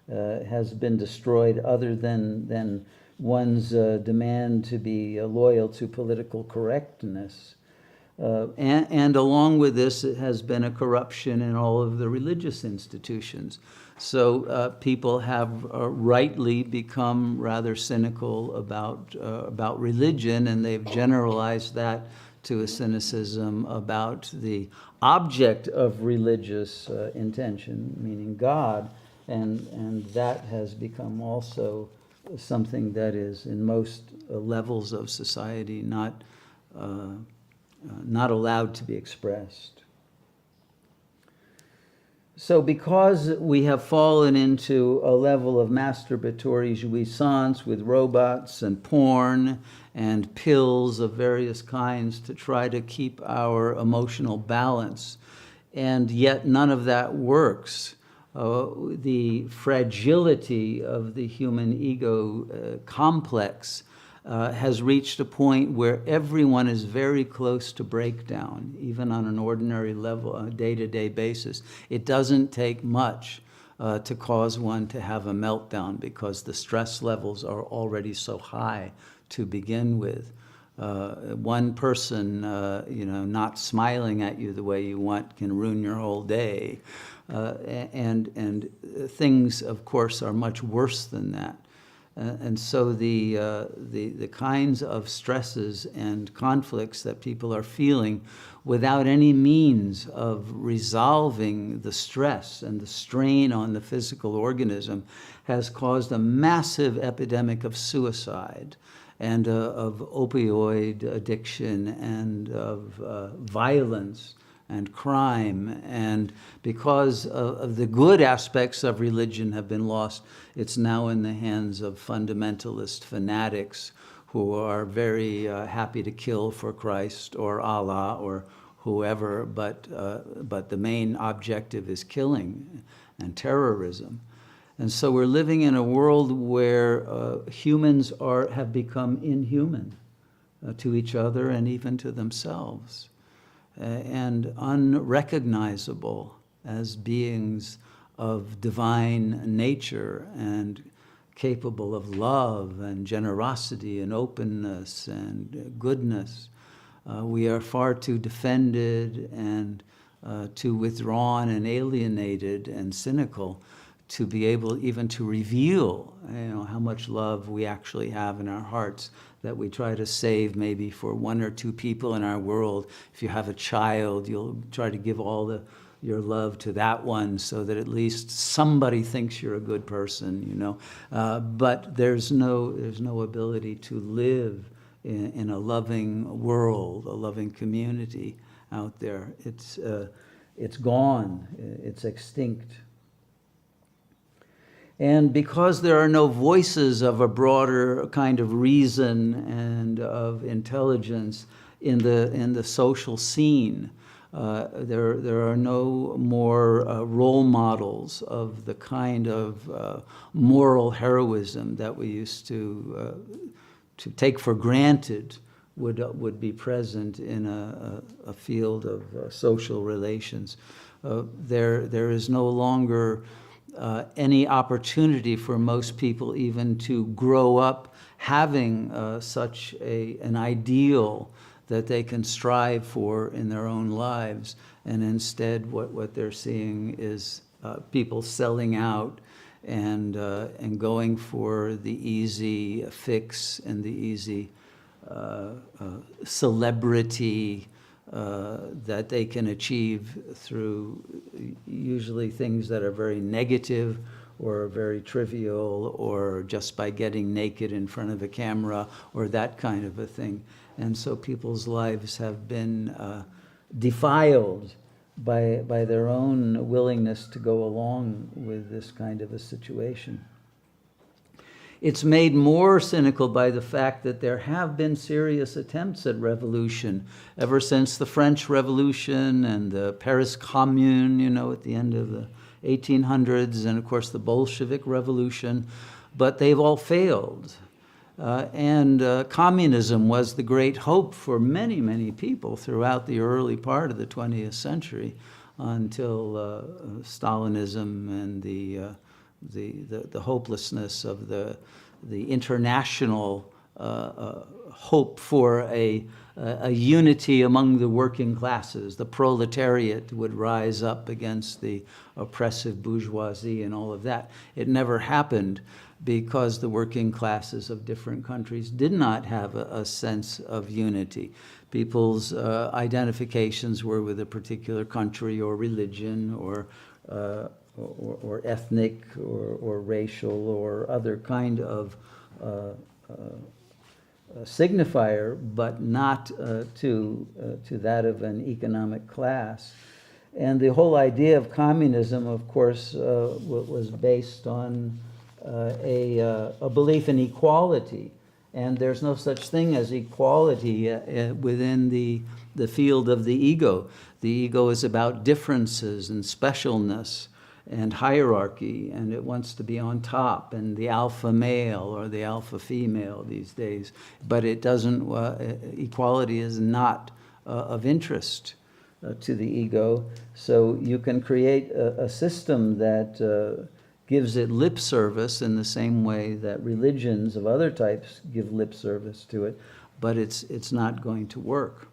has been destroyed, other than one's demand to be loyal to political correctness. And along with this, it has been a corruption in all of the religious institutions. So people have rightly become rather cynical about religion, and they've generalized that to a cynicism about the object of religious intention, meaning God, and that has become also something that is in most levels of society not allowed to be expressed. So because we have fallen into a level of masturbatory jouissance with robots and porn and pills of various kinds to try to keep our emotional balance, and yet none of that works, the fragility of the human ego complex has reached a point where everyone is very close to breakdown, even on an ordinary level, on a day-to-day basis. It doesn't take much to cause one to have a meltdown because the stress levels are already so high to begin with. One person, not smiling at you the way you want can ruin your whole day. And things, of course, are much worse than that. And so the kinds of stresses and conflicts that people are feeling without any means of resolving the stress and the strain on the physical organism has caused a massive epidemic of suicide and of opioid addiction and of violence and crime. And because of the good aspects of religion have been lost, it's now in the hands of fundamentalist fanatics who are very happy to kill for Christ or Allah or whoever, but the main objective is killing and terrorism. And so we're living in a world where humans have become inhuman to each other and even to themselves, and unrecognizable as beings of divine nature and capable of love and generosity and openness and goodness. We are far too defended and too withdrawn and alienated and cynical to be able even to reveal, how much love we actually have in our hearts that we try to save maybe for one or two people in our world. If you have a child, you'll try to give all your love to that one so that at least somebody thinks you're a good person, but there's no ability to live in a loving world, a loving community out there. It's gone, it's extinct. And because there are no voices of a broader kind of reason and of intelligence in the social scene, there are no more role models of the kind of moral heroism that we used to take for granted would be present in a field of social relations. There is no longer any opportunity for most people even to grow up having such an ideal that they can strive for in their own lives. And instead what they're seeing is people selling out and going for the easy fix and the easy celebrity that they can achieve through usually things that are very negative or very trivial, or just by getting naked in front of a camera or that kind of a thing. And so people's lives have been defiled by their own willingness to go along with this kind of a situation. It's made more cynical by the fact that there have been serious attempts at revolution ever since the French Revolution and the Paris Commune, at the end of the 1800s, and of course the Bolshevik Revolution, but they've all failed. And communism was the great hope for many, many people throughout the early part of the 20th century until Stalinism and the hopelessness of the international hope for a unity among the working classes. The proletariat would rise up against the oppressive bourgeoisie and all of that. It never happened because the working classes of different countries did not have a sense of unity. People's identifications were with a particular country or religion or ethnic or racial or other kind of signifier, but not to that of an economic class. And the whole idea of communism, of course, was based on a belief in equality. And there's no such thing as equality within the field of the ego. The ego is about differences and specialness and hierarchy, and it wants to be on top, and the alpha male or the alpha female these days. But it doesn't, equality is not of interest to the ego. So you can create a system that gives it lip service in the same way that religions of other types give lip service to it, but it's not going to work.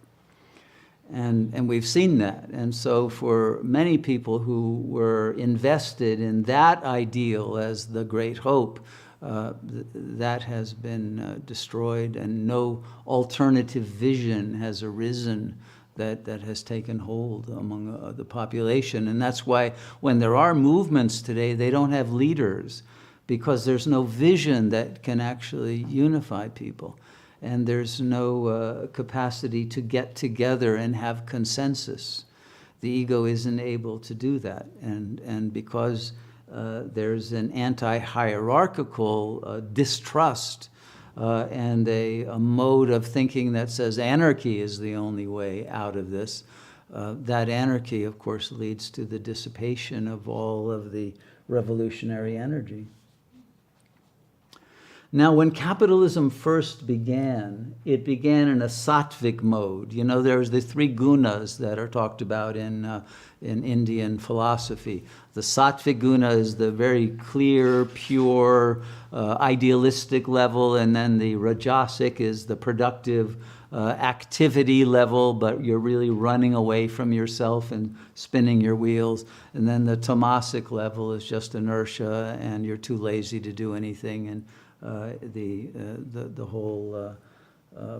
And we've seen that. And so for many people who were invested in that ideal as the great hope, that has been destroyed, and no alternative vision has arisen that has taken hold among the population. And that's why when there are movements today, they don't have leaders, because there's no vision that can actually unify people. And there's no capacity to get together and have consensus. The ego isn't able to do that. And because there's an anti-hierarchical distrust and a mode of thinking that says anarchy is the only way out of this, that anarchy, of course, leads to the dissipation of all of the revolutionary energy. Now, when capitalism first began, it began in a sattvic mode. There's the three gunas that are talked about in Indian philosophy. The sattvic guna is the very clear, pure, idealistic level, and then the rajasic is the productive activity level, but you're really running away from yourself and spinning your wheels. And then the tamasic level is just inertia, and you're too lazy to do anything, and the whole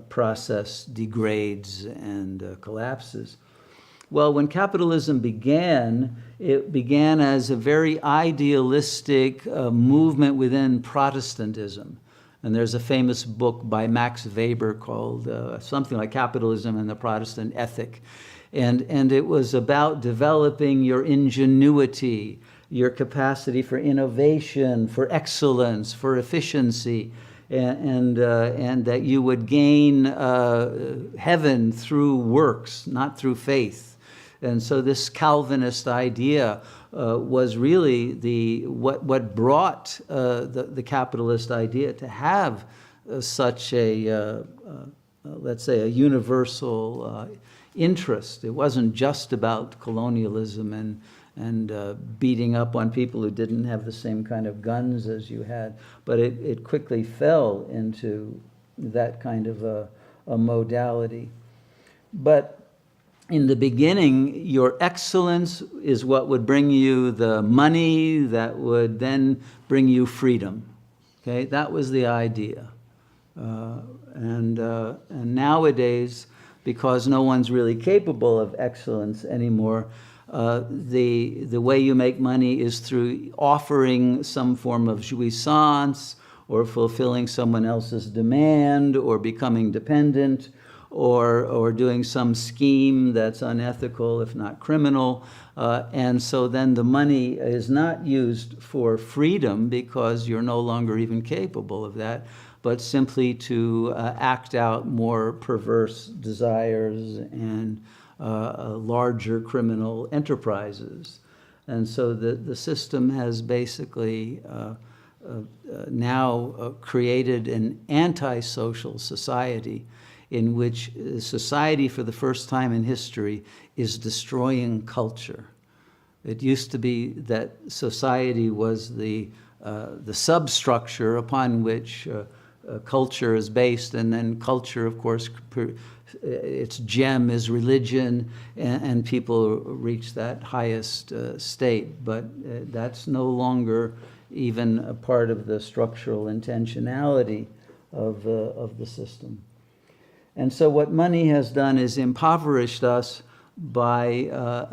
process degrades and collapses. Well, when capitalism began, it began as a very idealistic movement within Protestantism. And there's a famous book by Max Weber called something like Capitalism and the Protestant Ethic. And it was about developing your ingenuity your capacity for innovation, for excellence, for efficiency, and that you would gain heaven through works, not through faith. And so this Calvinist idea was really what brought the capitalist idea to have such a let's say a universal interest. It wasn't just about colonialism and beating up on people who didn't have the same kind of guns as you had, but it quickly fell into that kind of a modality. But in the beginning, your excellence is what would bring you the money that would then bring you freedom. Okay, that was the idea. And nowadays, because no one's really capable of excellence anymore, the way you make money is through offering some form of jouissance, or fulfilling someone else's demand, or becoming dependent, or doing some scheme that's unethical, if not criminal. And so then the money is not used for freedom because you're no longer even capable of that, but simply to act out more perverse desires and larger criminal enterprises. And so the system has basically now created an antisocial society in which society, for the first time in history, is destroying culture. It used to be that society was the substructure upon which culture is based, and then culture, of course, its gem is religion, and people reach that highest state. But that's no longer even a part of the structural intentionality of the system. And so what money has done is impoverished us by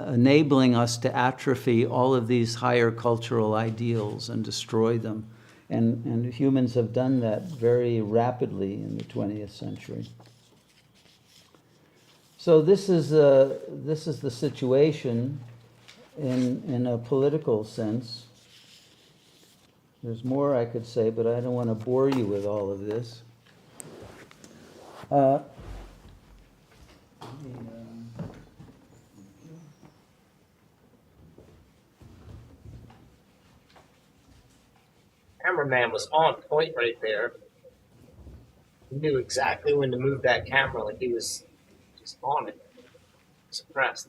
enabling us to atrophy all of these higher cultural ideals and destroy them. And humans have done that very rapidly in the 20th century. So this is the situation in a political sense. There's more I could say, but I don't want to bore you with all of this. Cameraman was on point right there. He knew exactly when to move that camera, like he was just on it. Suppressed.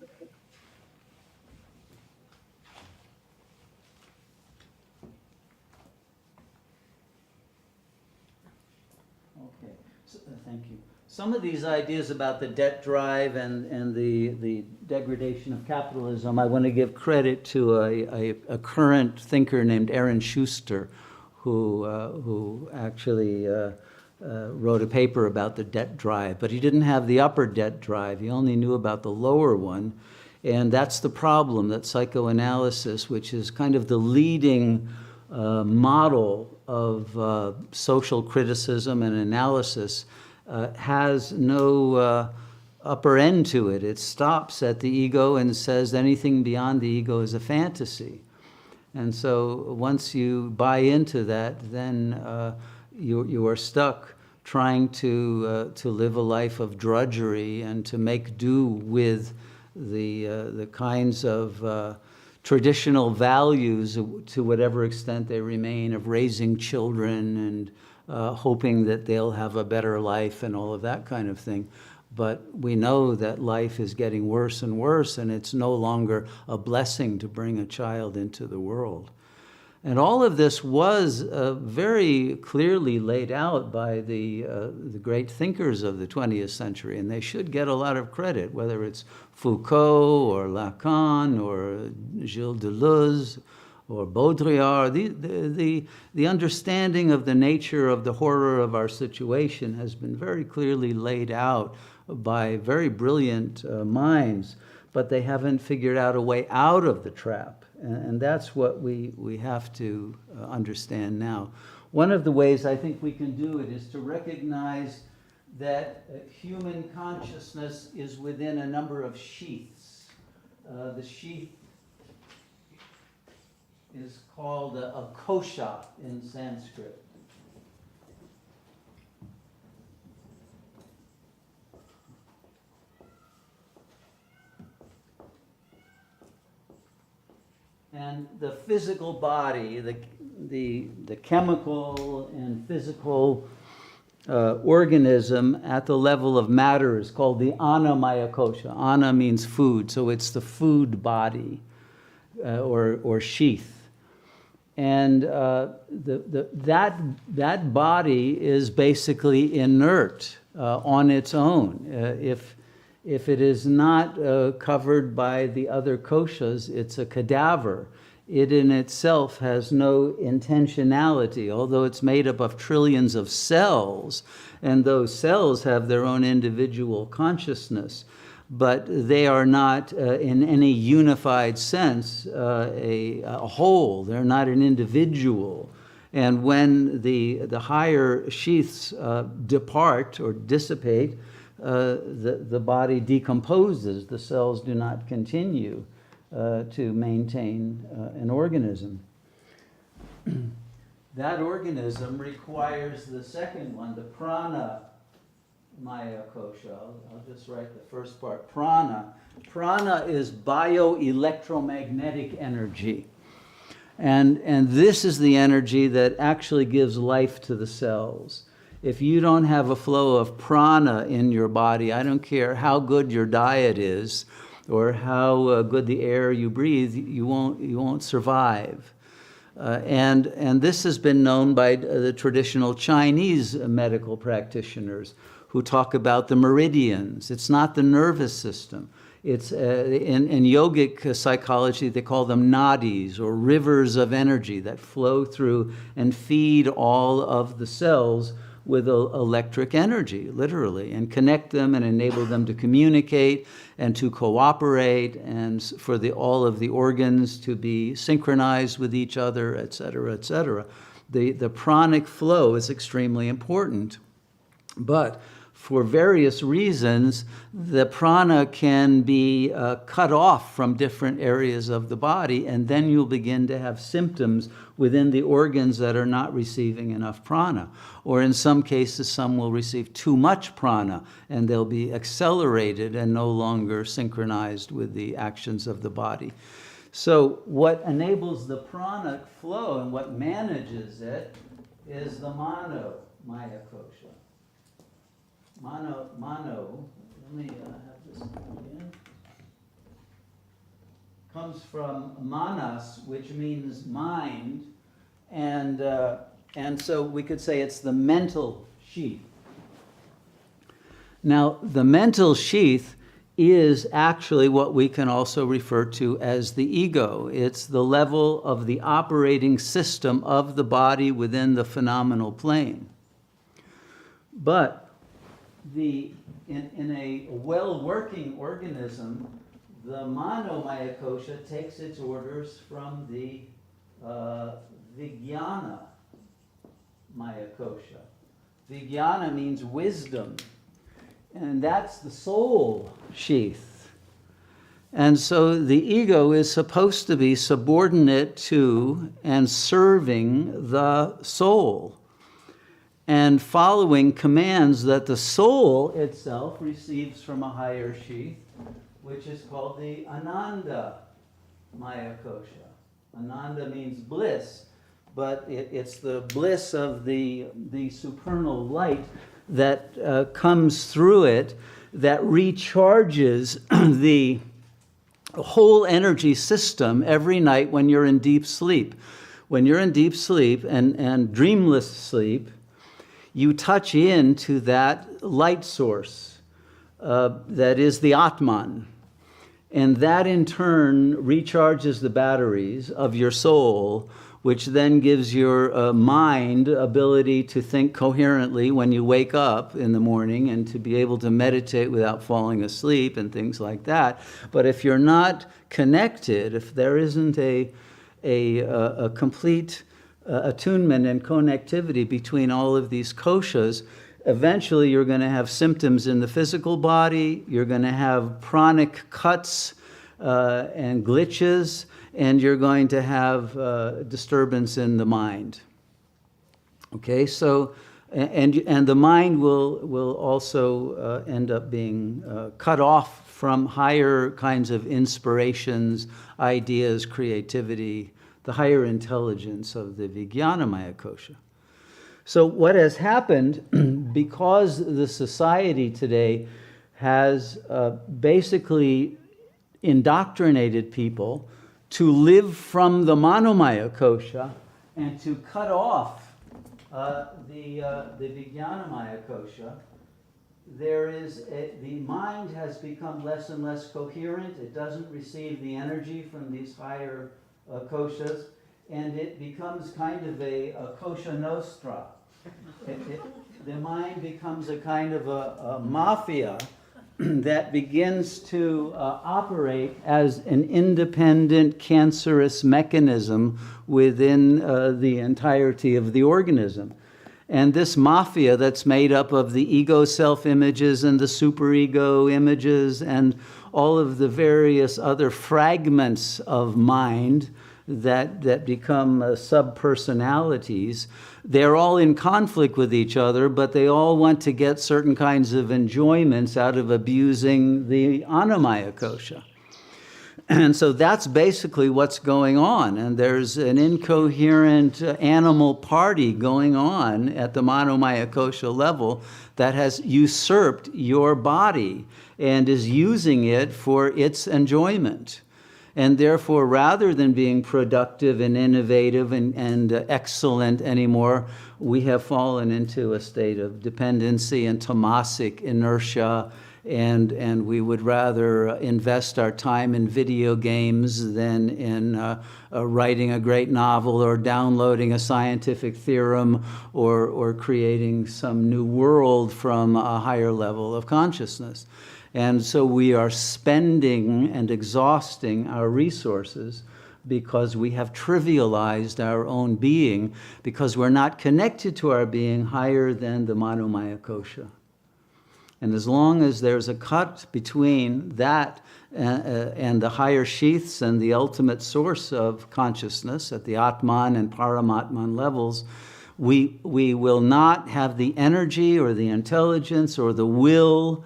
Okay, so, thank you. Some of these ideas about the debt drive and the degradation of capitalism, I want to give credit to a current thinker named Aaron Schuster, who actually wrote a paper about the debt drive, but he didn't have the upper debt drive. He only knew about the lower one. And that's the problem, that psychoanalysis, which is kind of the leading model of social criticism and analysis, has no upper end to it. It stops at the ego and says anything beyond the ego is a fantasy. And so once you buy into that, then you are stuck trying to live a life of drudgery and to make do with the kinds of traditional values, to whatever extent they remain, of raising children and hoping that they'll have a better life and all of that kind of thing. But we know that life is getting worse and worse, and it's no longer a blessing to bring a child into the world. And all of this was very clearly laid out by the great thinkers of the 20th century, and they should get a lot of credit, whether it's Foucault or Lacan or Gilles Deleuze or Baudrillard. The understanding of the nature of the horror of our situation has been very clearly laid out by very brilliant minds, but they haven't figured out a way out of the trap. And that's what we have to understand now. One of the ways I think we can do it is to recognize that human consciousness is within a number of sheaths. The sheath is called a kosha in Sanskrit. And the physical body, the chemical and physical organism at the level of matter is called the annamaya kosha. Anna means food, so it's the food body or sheath. And that body is basically inert on its own. If it is not covered by the other koshas, it's a cadaver. It in itself has no intentionality, although it's made up of trillions of cells, and those cells have their own individual consciousness, but they are not in any unified sense a whole. They're not an individual. And when the higher sheaths depart or dissipate, the body decomposes. The cells do not continue to maintain an organism. That organism requires the second one, the prana maya kosha. I'll just write the first part. Prana. Prana is bioelectromagnetic energy. And this is the energy that actually gives life to the cells. If you don't have a flow of prana in your body, I don't care how good your diet is or how good the air you breathe, you won't survive. And this has been known by the traditional Chinese medical practitioners who talk about the meridians. It's not the nervous system. It's in yogic psychology, they call them nadis, or rivers of energy that flow through and feed all of the cells with electric energy, literally, and connect them and enable them to communicate and to cooperate, and for all of the organs to be synchronized with each other, et cetera, et cetera. The pranic flow is extremely important. But for various reasons, the prana can be cut off from different areas of the body, and then you'll begin to have symptoms within the organs that are not receiving enough prana. Or in some cases, some will receive too much prana, and they'll be accelerated and no longer synchronized with the actions of the body. So what enables the pranic flow and what manages it is the mano maya kosha. Mano, let me have this again. Comes from manas, which means mind, and so we could say it's the mental sheath. Now, the mental sheath is actually what we can also refer to as the ego. It's the level of the operating system of the body within the phenomenal plane. But in a well-working organism, the mano maya kosha takes its orders from the vijnana maya kosha. Vijnana means wisdom, and that's the soul sheath. And so the ego is supposed to be subordinate to and serving the soul, and following commands that the soul itself receives from a higher sheath, which is called the Ananda Maya Kosha. Ananda means bliss, but it's the bliss of the supernal light that comes through it that recharges the whole energy system every night when you're in deep sleep. When you're in deep sleep and dreamless sleep, you touch into that light source that is the Atman. And that in turn recharges the batteries of your soul, which then gives your mind ability to think coherently when you wake up in the morning and to be able to meditate without falling asleep and things like that. But if you're not connected, if there isn't a complete attunement and connectivity between all of these koshas, eventually you're going to have symptoms in the physical body, you're going to have pranic cuts and glitches, and you're going to have disturbance in the mind. Okay, so, and the mind will also end up being cut off from higher kinds of inspirations, ideas, creativity, the higher intelligence of the Vijnanamaya kosha. So what has happened, because the society today has basically indoctrinated people to live from the Manomaya kosha and to cut off the Vijnanamaya kosha, the mind has become less and less coherent. It doesn't receive the energy from these higher koshas, and it becomes kind of a kosha nostra. The mind becomes a kind of a mafia that begins to operate as an independent cancerous mechanism within the entirety of the organism. And this mafia that's made up of the ego self-images and the superego images and all of the various other fragments of mind that become sub-personalities, they're all in conflict with each other, but they all want to get certain kinds of enjoyments out of abusing the Annamaya kosha. And so that's basically what's going on. And there's an incoherent animal party going on at the Manomaya kosha level that has usurped your body and is using it for its enjoyment. And therefore, rather than being productive and innovative and excellent anymore, we have fallen into a state of dependency and tamasic inertia, and we would rather invest our time in video games than in writing a great novel or downloading a scientific theorem or creating some new world from a higher level of consciousness. And so we are spending and exhausting our resources because we have trivialized our own being, because we're not connected to our being higher than the Manomaya kosha. And as long as there's a cut between that and the higher sheaths and the ultimate source of consciousness at the Atman and Paramatman levels, we will not have the energy or the intelligence or the will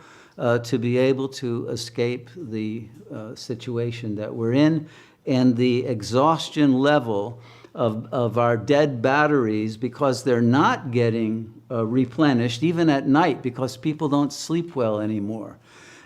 to be able to escape the situation that we're in, and the exhaustion level of our dead batteries, because they're not getting replenished even at night, because people don't sleep well anymore.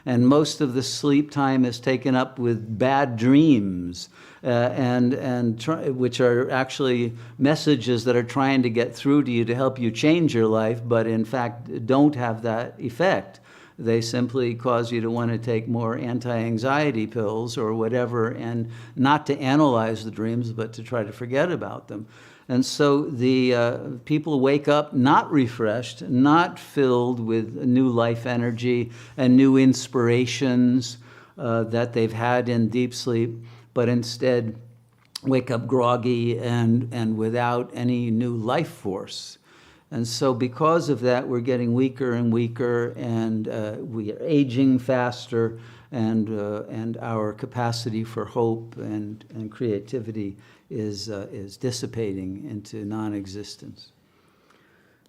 And most of the sleep time is taken up with bad dreams, which are actually messages that are trying to get through to you to help you change your life, but in fact don't have that effect. They simply cause you to want to take more anti-anxiety pills or whatever, and not to analyze the dreams, but to try to forget about them. And so the people wake up not refreshed, not filled with new life energy and new inspirations that they've had in deep sleep, but instead wake up groggy and without any new life force. And so because of that, we're getting weaker and weaker, and we are aging faster, and our capacity for hope and creativity is dissipating into non-existence.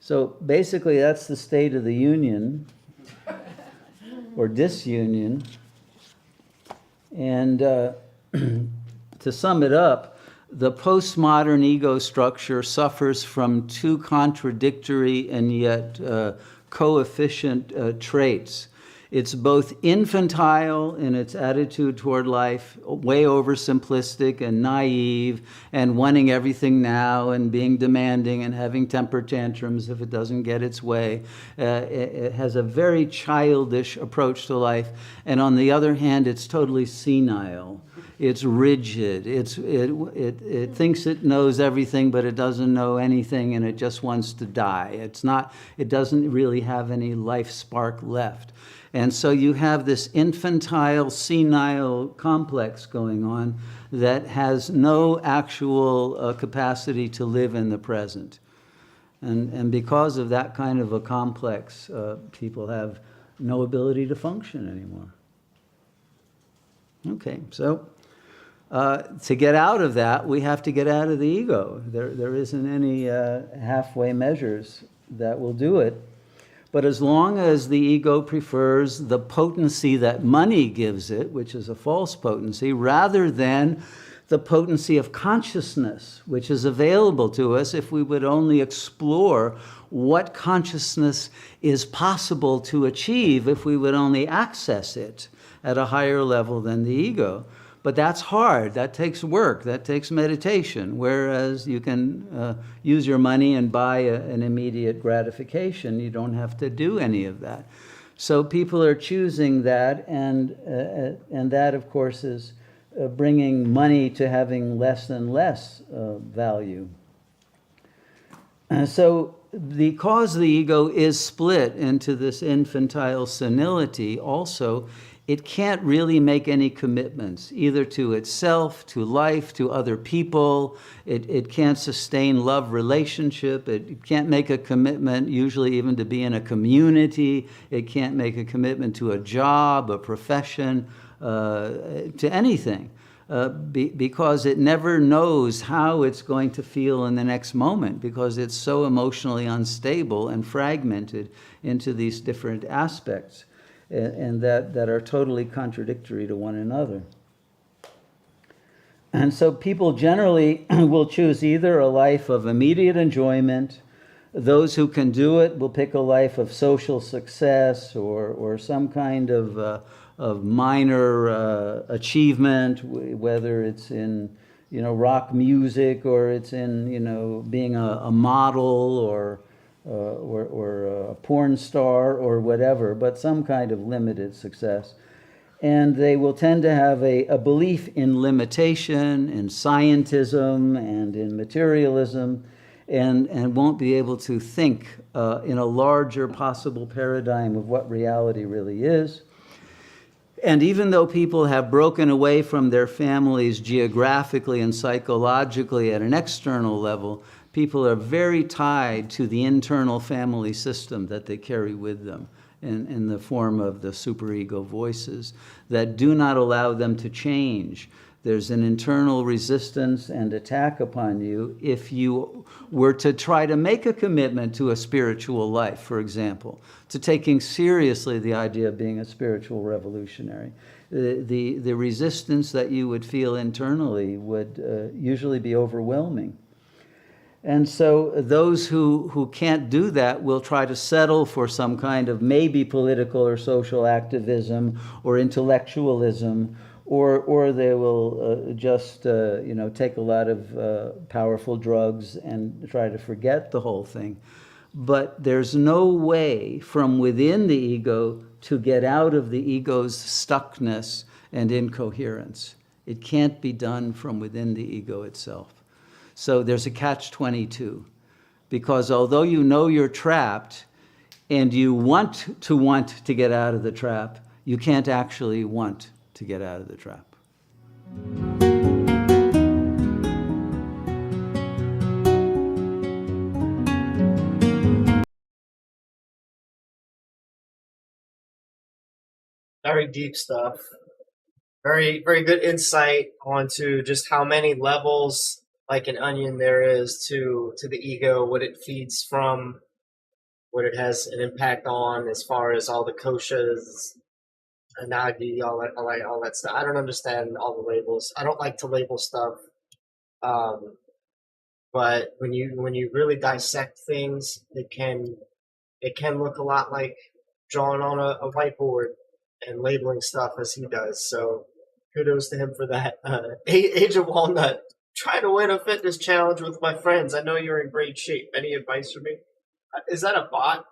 So basically, that's the state of the union, or disunion. And to sum it up, the postmodern ego structure suffers from two contradictory and yet coefficient traits. It's both infantile in its attitude toward life, way oversimplistic and naive, and wanting everything now and being demanding and having temper tantrums if it doesn't get its way. It has a very childish approach to life. And on the other hand, it's totally senile. It's rigid. It thinks it knows everything, but it doesn't know anything, and it just wants to die. It doesn't really have any life spark left. And so you have this infantile, senile complex going on that has no actual capacity to live in the present. And because of that kind of a complex, people have no ability to function anymore. Okay, so to get out of that, we have to get out of the ego. There isn't any halfway measures that will do it. But as long as the ego prefers the potency that money gives it, which is a false potency, rather than the potency of consciousness, which is available to us if we would only explore what consciousness is possible to achieve if we would only access it at a higher level than the ego. But that's hard. That takes work. That takes meditation. Whereas you can use your money and buy an immediate gratification. You don't have to do any of that. So people are choosing that, and that, of course, is bringing money to having less and less value. So because the ego is split into this infantile senility also, it can't really make any commitments, either to itself, to life, to other people. It can't sustain love relationship. It can't make a commitment, usually even to be in a community. It can't make a commitment to a job, a profession, to anything. Because it never knows how it's going to feel in the next moment, because it's so emotionally unstable and fragmented into these different aspects, and that are totally contradictory to one another. And so people generally will choose either a life of immediate enjoyment. Those who can do it will pick a life of social success or some kind of minor achievement, whether it's in rock music, or it's in being a model or a porn star or whatever, but some kind of limited success. And they will tend to have a belief in limitation, in scientism, and in materialism, and won't be able to think in a larger possible paradigm of what reality really is. And even though people have broken away from their families geographically and psychologically at an external level, people are very tied to the internal family system that they carry with them in the form of the superego voices that do not allow them to change. There's an internal resistance and attack upon you if you were to try to make a commitment to a spiritual life, for example, to taking seriously the idea of being a spiritual revolutionary. The resistance that you would feel internally would usually be overwhelming. And so those who can't do that will try to settle for some kind of maybe political or social activism or intellectualism, or they will just take a lot of powerful drugs and try to forget the whole thing. But there's no way from within the ego to get out of the ego's stuckness and incoherence. It can't be done from within the ego itself. So there's a catch-22, because although you know you're trapped and you want to get out of the trap, you can't actually want to get out of the trap. Very deep stuff. Very, very good insight onto just how many levels, like an onion, there is to the ego, what it feeds from, what it has an impact on, as far as all the koshas, anagi, all that stuff. I don't understand all the labels. I don't like to label stuff. But when you really dissect things, it can look a lot like drawing on a whiteboard and labeling stuff as he does. So kudos to him for that. Age of Walnut, trying to win a fitness challenge with my friends. I know you're in great shape. Any advice for me? Is that a bot?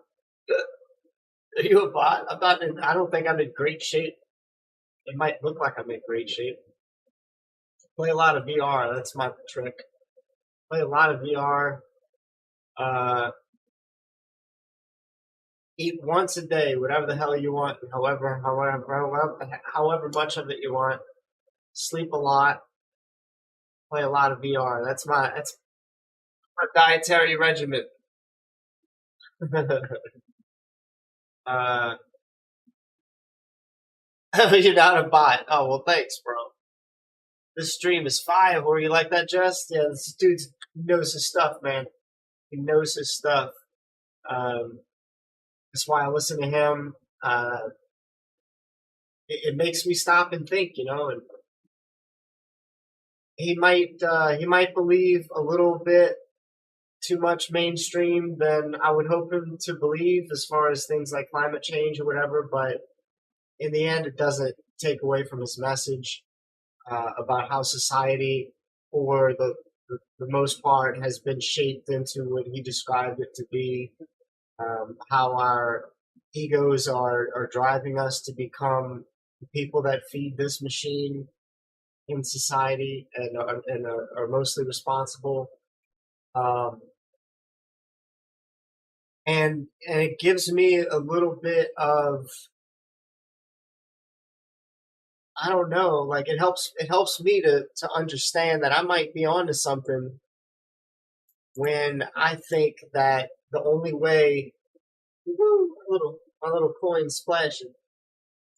Are you a bot? I don't think I'm in great shape. It might look like I'm in great shape. Play a lot of VR. That's my trick. Play a lot of VR. Eat once a day, whatever the hell you want, however much of it you want. Sleep a lot. Play a lot of VR. That's my dietary regimen. You're not a bot. Oh, well, thanks, bro. This stream is fire. Were you like that, Jess? Yeah, this dude knows his stuff, man. He knows his stuff. That's why I listen to him. It makes me stop and think, and he might believe a little bit too much mainstream than I would hope him to believe as far as things like climate change or whatever, but in the end, it doesn't take away from his message about how society, for the most part, has been shaped into what he described it to be, how our egos are driving us to become the people that feed this machine in society and are mostly responsible. And it gives me a little bit of, I don't know, like it helps me to understand that I might be onto something when I think that the only way, woo, my little coin splashing,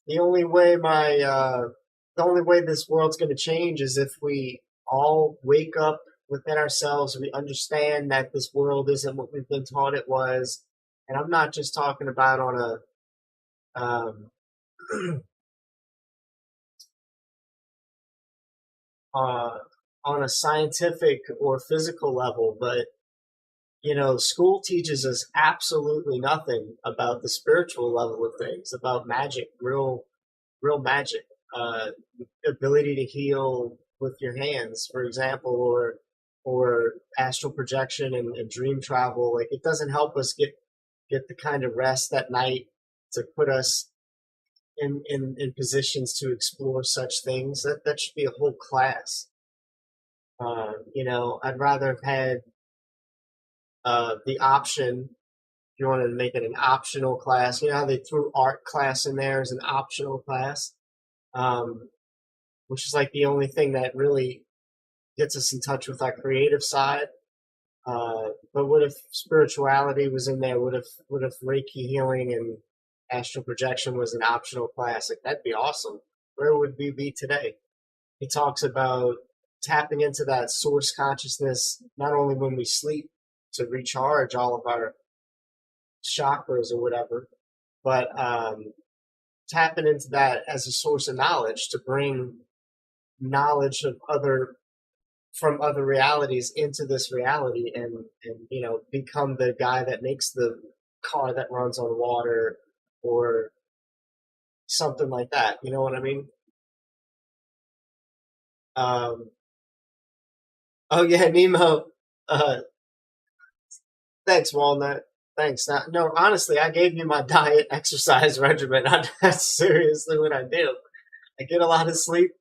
the only way the only way this world's going to change is if we all wake up within ourselves. We understand that this world isn't what we've been taught it was, and I'm not just talking about on a on a scientific or physical level, but school teaches us absolutely nothing about the spiritual level of things, about magic, real magic, ability to heal with your hands, for example, or astral projection and dream travel. Like it doesn't help us get the kind of rest at night to put us in positions to explore such things. That should be a whole class. I'd rather have had the option. If you wanted to make it an optional class, you know how they threw art class in there as an optional class, which is like the only thing that really gets us in touch with our creative side. But what if spirituality was in there? What if Reiki healing and astral projection was an optional class? Like, that'd be awesome. Where would we be today? He talks about tapping into that source consciousness not only when we sleep to recharge all of our chakras or whatever, but tapping into that as a source of knowledge to bring knowledge of from other realities into this reality and become the guy that makes the car that runs on water or something like that. You know what I mean? Oh yeah, Nemo. Thanks, Walnut. Thanks. No, honestly, I gave you my diet exercise regimen. That's seriously what I do. I get a lot of sleep.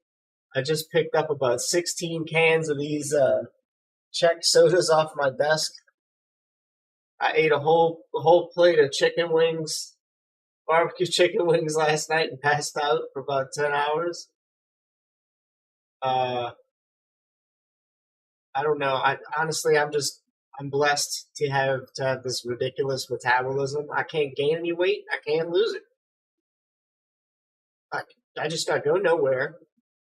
I just picked up about 16 cans of these Czech sodas off my desk. I ate a whole plate of chicken wings, barbecue chicken wings last night and passed out for about 10 hours. I don't know. Honestly, I'm blessed to have this ridiculous metabolism. I can't gain any weight. I can't lose it. I just got to go nowhere.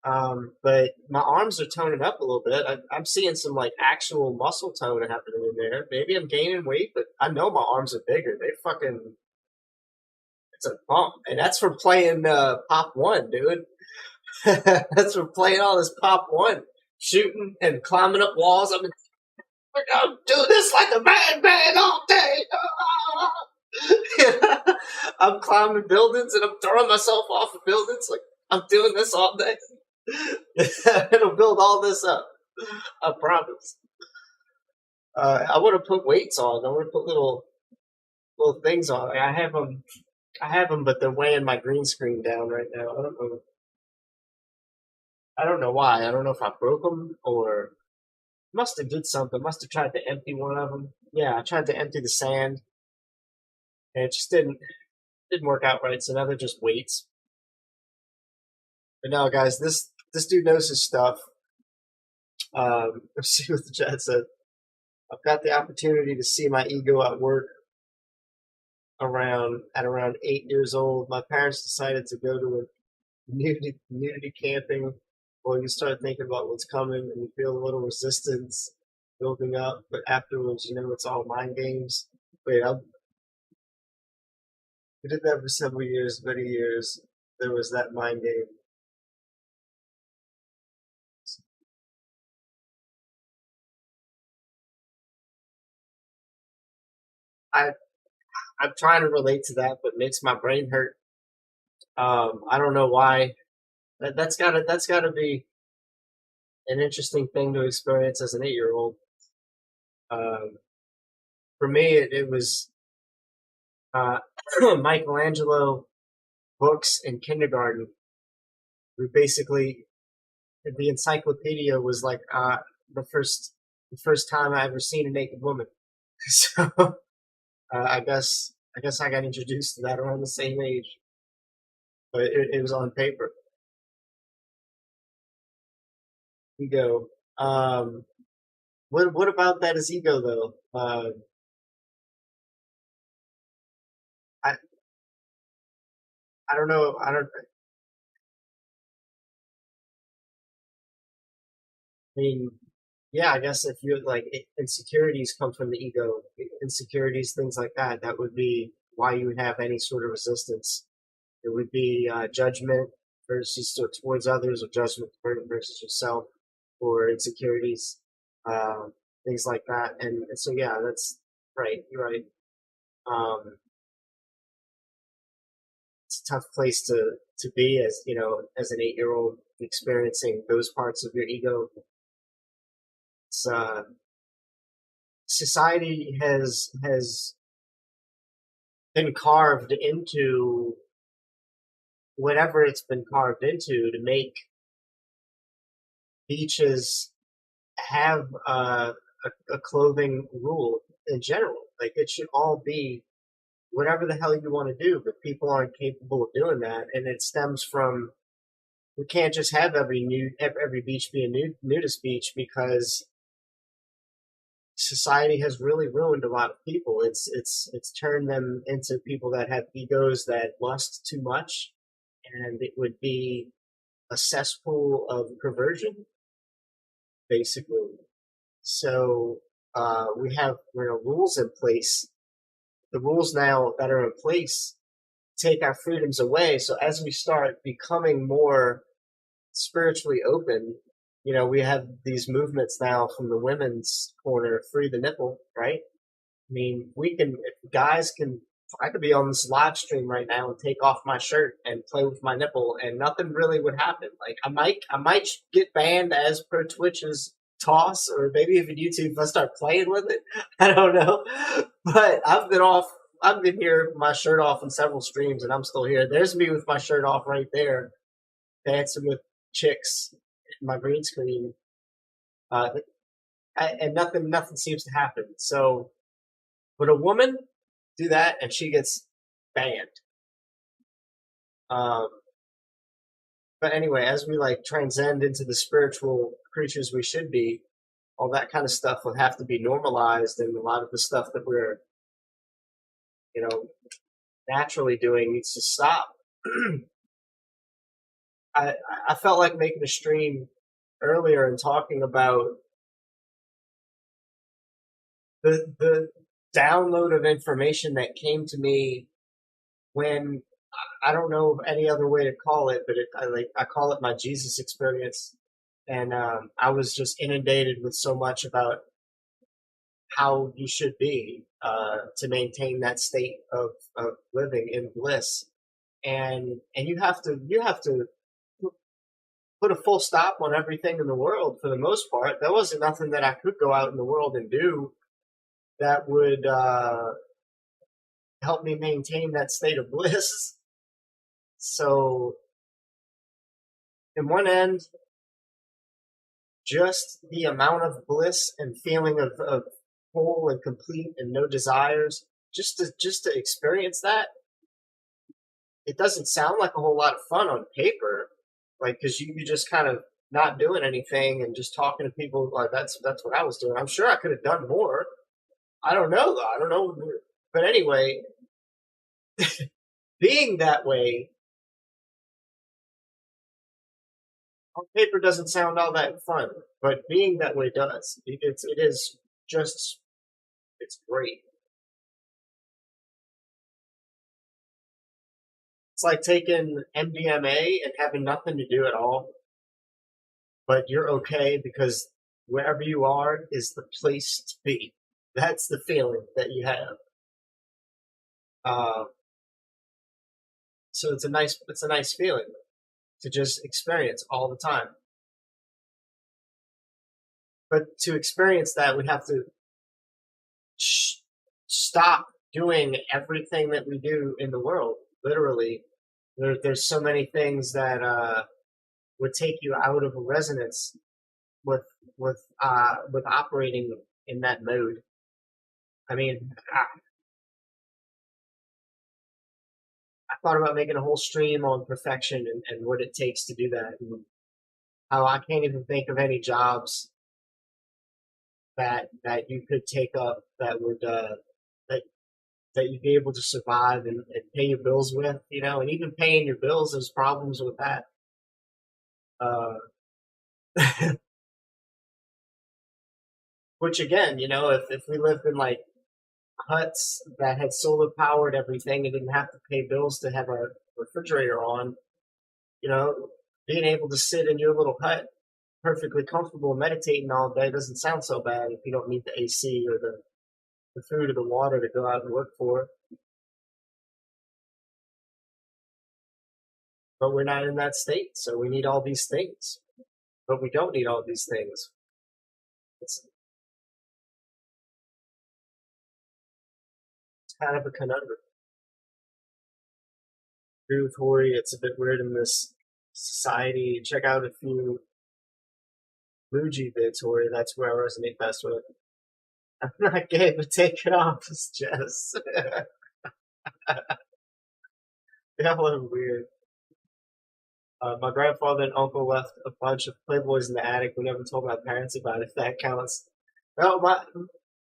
But my arms are toning up a little bit. I'm seeing some like actual muscle tone happening in there. Maybe I'm gaining weight, but I know my arms are bigger. It's a bump, and that's from playing Pop One, dude. That's from playing all this Pop One, shooting and climbing up walls. We're gonna do this like a madman all day. I'm climbing buildings and I'm throwing myself off of buildings. Like I'm doing this all day. It'll build all this up. I promise. I want to put weights on. I want to put little things on. I have them, but they're weighing my green screen down right now. I don't know. I don't know why. I don't know if I broke them or must have did something. Must have tried to empty one of them. Yeah, I tried to empty the sand, and it just didn't work out right. So now they're just weights. But no, guys, this dude knows his stuff. Let's see what the chat said. I've got the opportunity to see my ego at work around 8 years old. My parents decided to go to nudity camping. Well, you start thinking about what's coming, and you feel a little resistance building up, but afterwards, it's all mind games. Wait, we did that for several years, many years. There was that mind game. I I'm trying to relate to that, but it makes my brain hurt. I don't know why. That's gotta be an interesting thing to experience as an 8-year-old. Um, for me, it was uh, Michelangelo books in kindergarten. We basically the encyclopedia was like the first the first time I ever seen a naked woman. So I guess I got introduced to that around the same age, but it was on paper. Ego. Um, what about that is ego though? I I don't know. I don't. I mean, yeah. I guess if you like insecurities come from the ego, insecurities, things like that. That would be why you would have any sort of resistance. It would be judgment versus towards others, or judgment versus yourself, or insecurities, uh, things like that. And so, yeah, that's right. You're right. Um, it's a tough place to be as as an 8-year-old experiencing those parts of your ego. It's society has been carved into whatever it's been carved into to make beaches have a clothing rule in general. Like it should all be whatever the hell you want to do, but people aren't capable of doing that, and it stems from we can't just have every beach be a nudist beach because society has really ruined a lot of people. It's turned them into people that have egos that lust too much, and it would be a cesspool of perversion, basically. So we have rules in place. The rules now that are in place take our freedoms away. So as we start becoming more spiritually open, we have these movements now from the women's corner, free the nipple, right? I mean, we can, if guys can, I could be on this live stream right now and take off my shirt and play with my nipple, and nothing really would happen. Like I might get banned as per Twitch's toss, or maybe even YouTube if I start playing with it. I don't know, but I've been here, my shirt off in several streams, and I'm still here. There's me with my shirt off right there, dancing with chicks in my green screen, uh, and nothing seems to happen. So, but a woman do that and she gets banned. Um, but anyway, as we like transcend into the spiritual creatures we should be, all that kind of stuff will have to be normalized, and a lot of the stuff that we're, you know, naturally doing needs to stop. I I felt like making a stream earlier and talking about the download of information that came to me when I don't know any other way to call it, but I call it my Jesus experience, and I was just inundated with so much about how you should be to maintain that state of living in bliss, and you have to put a full stop on everything in the world for the most part. There wasn't nothing that I could go out in the world and do that would help me maintain that state of bliss. So, in one end, just the amount of bliss and feeling of whole and complete and no desires, just to experience that, it doesn't sound like a whole lot of fun on paper, like because you just kind of not doing anything and just talking to people. Like that's what I was doing. I'm sure I could have done more. I don't know though. I don't know, but anyway, being that way On paper doesn't sound all that fun, but being that way does. It is just, it's great. It's like taking MDMA and having nothing to do at all, but you're okay because wherever you are is the place to be. That's the feeling that you have. So it's a nice feeling to just experience all the time. But to experience that, we have to stop doing everything that we do in the world. Literally, there's so many things that would take you out of a resonance with operating in that mode. I mean, I thought about making a whole stream on perfection and what it takes to do that, and how I can't even think of any jobs that you could take up that would that you'd be able to survive and pay your bills with, and even paying your bills, there's problems with that. Which again, if we lived in like huts that had solar powered everything and didn't have to pay bills to have a refrigerator on, being able to sit in your little hut perfectly comfortable meditating all day doesn't sound so bad if you don't need the AC or the food or the water to go out and work for. But we're not in that state, so we need all these things. But we don't need all these things. It's kind of a conundrum. Agree with Hori, it's a bit weird in this society. Check out a few Muji vids, Hori. That's where I resonate best with. I'm not gay, but take it off, Jess. That was weird. My grandfather and uncle left a bunch of Playboys in the attic. We never told my parents about it, if that counts. No,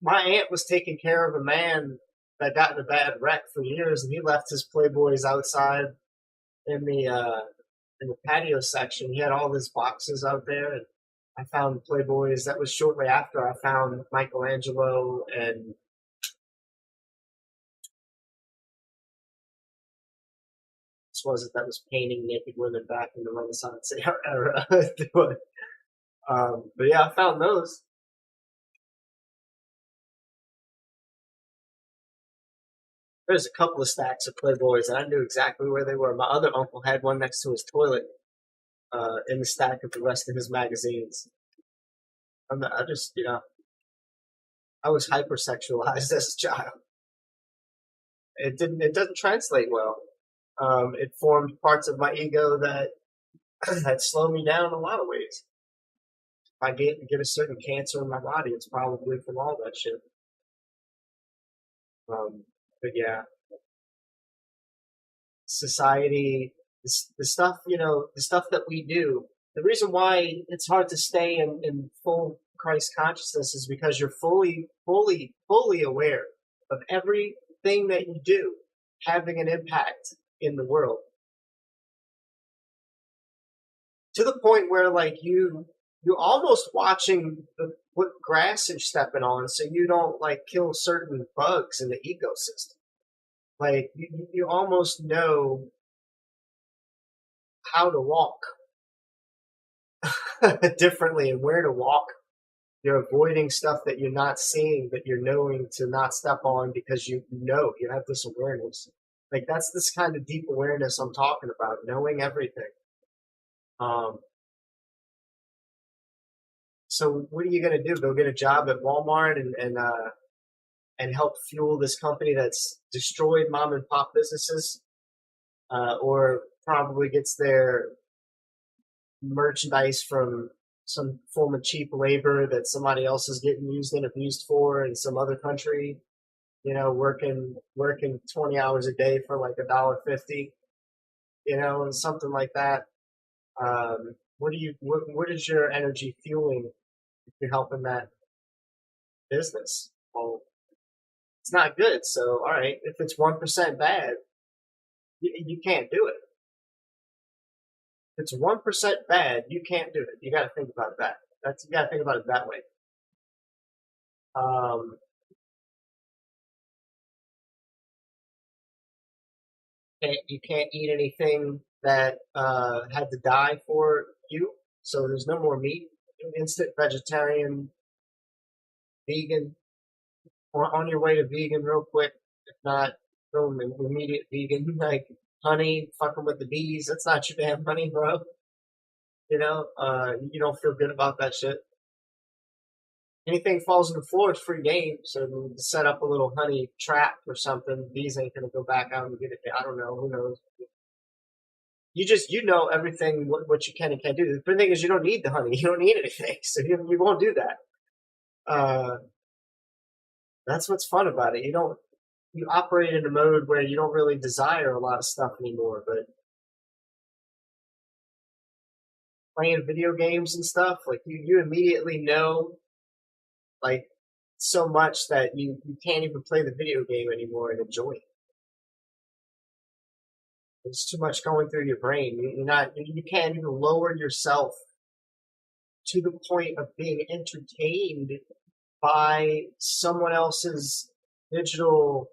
my aunt was taking care of a man that got in a bad wreck for years, and he left his Playboys outside in the patio section. He had all his boxes out there, and I found Playboys. That was shortly after I found Michelangelo and was it that was painting naked women back in the Renaissance era. But yeah, I found those. There's a couple of stacks of Playboys, and I knew exactly where they were. My other uncle had one next to his toilet in the stack of the rest of his magazines. I just, I was hypersexualized as a child. It doesn't translate well. It formed parts of my ego that slow me down in a lot of ways. If I get a certain cancer in my body, it's probably from all that shit. But yeah, society, the stuff, the stuff that we do, the reason why it's hard to stay in full Christ consciousness is because you're fully aware of everything that you do having an impact in the world. To the point where like you're almost watching what grass you're stepping on so you don't like kill certain bugs in the ecosystem. Like you almost know how to walk differently and where to walk. You're avoiding stuff that you're not seeing, but you're knowing to not step on because you have this awareness. Like that's this kind of deep awareness I'm talking about, knowing everything. So what are you gonna do? Go get a job at Walmart and help fuel this company that's destroyed mom and pop businesses, or probably gets their merchandise from some form of cheap labor that somebody else is getting used and abused for in some other country, working 20 hours a day for like $1.50, and something like that. What is your energy fueling if you're helping that business? Well, it's not good. So, all right, if it's 1% bad, you can't do it. it's 1% bad, you can't do it. You got to think about that. You got to think about it that way. You can't eat anything that had to die for you. So there's no more meat. Instant vegetarian, vegan, or on your way to vegan real quick. If not, boom, immediate vegan. Like honey, fucking with the bees. That's not your damn honey, bro. You know, you don't feel good about that shit. Anything falls on the floor, it's free game. So you set up a little honey trap or something. Bees ain't gonna go back out and get it. I don't know. Who knows? You know everything what you can and can't do. The thing is, you don't need the honey. You don't need anything, so you won't do that. That's what's fun about it. You operate in a mode where you don't really desire a lot of stuff anymore. But playing video games and stuff, like you immediately know, like so much that you can't even play the video game anymore and enjoy it. There's too much going through your brain. You can't even lower yourself to the point of being entertained by someone else's digital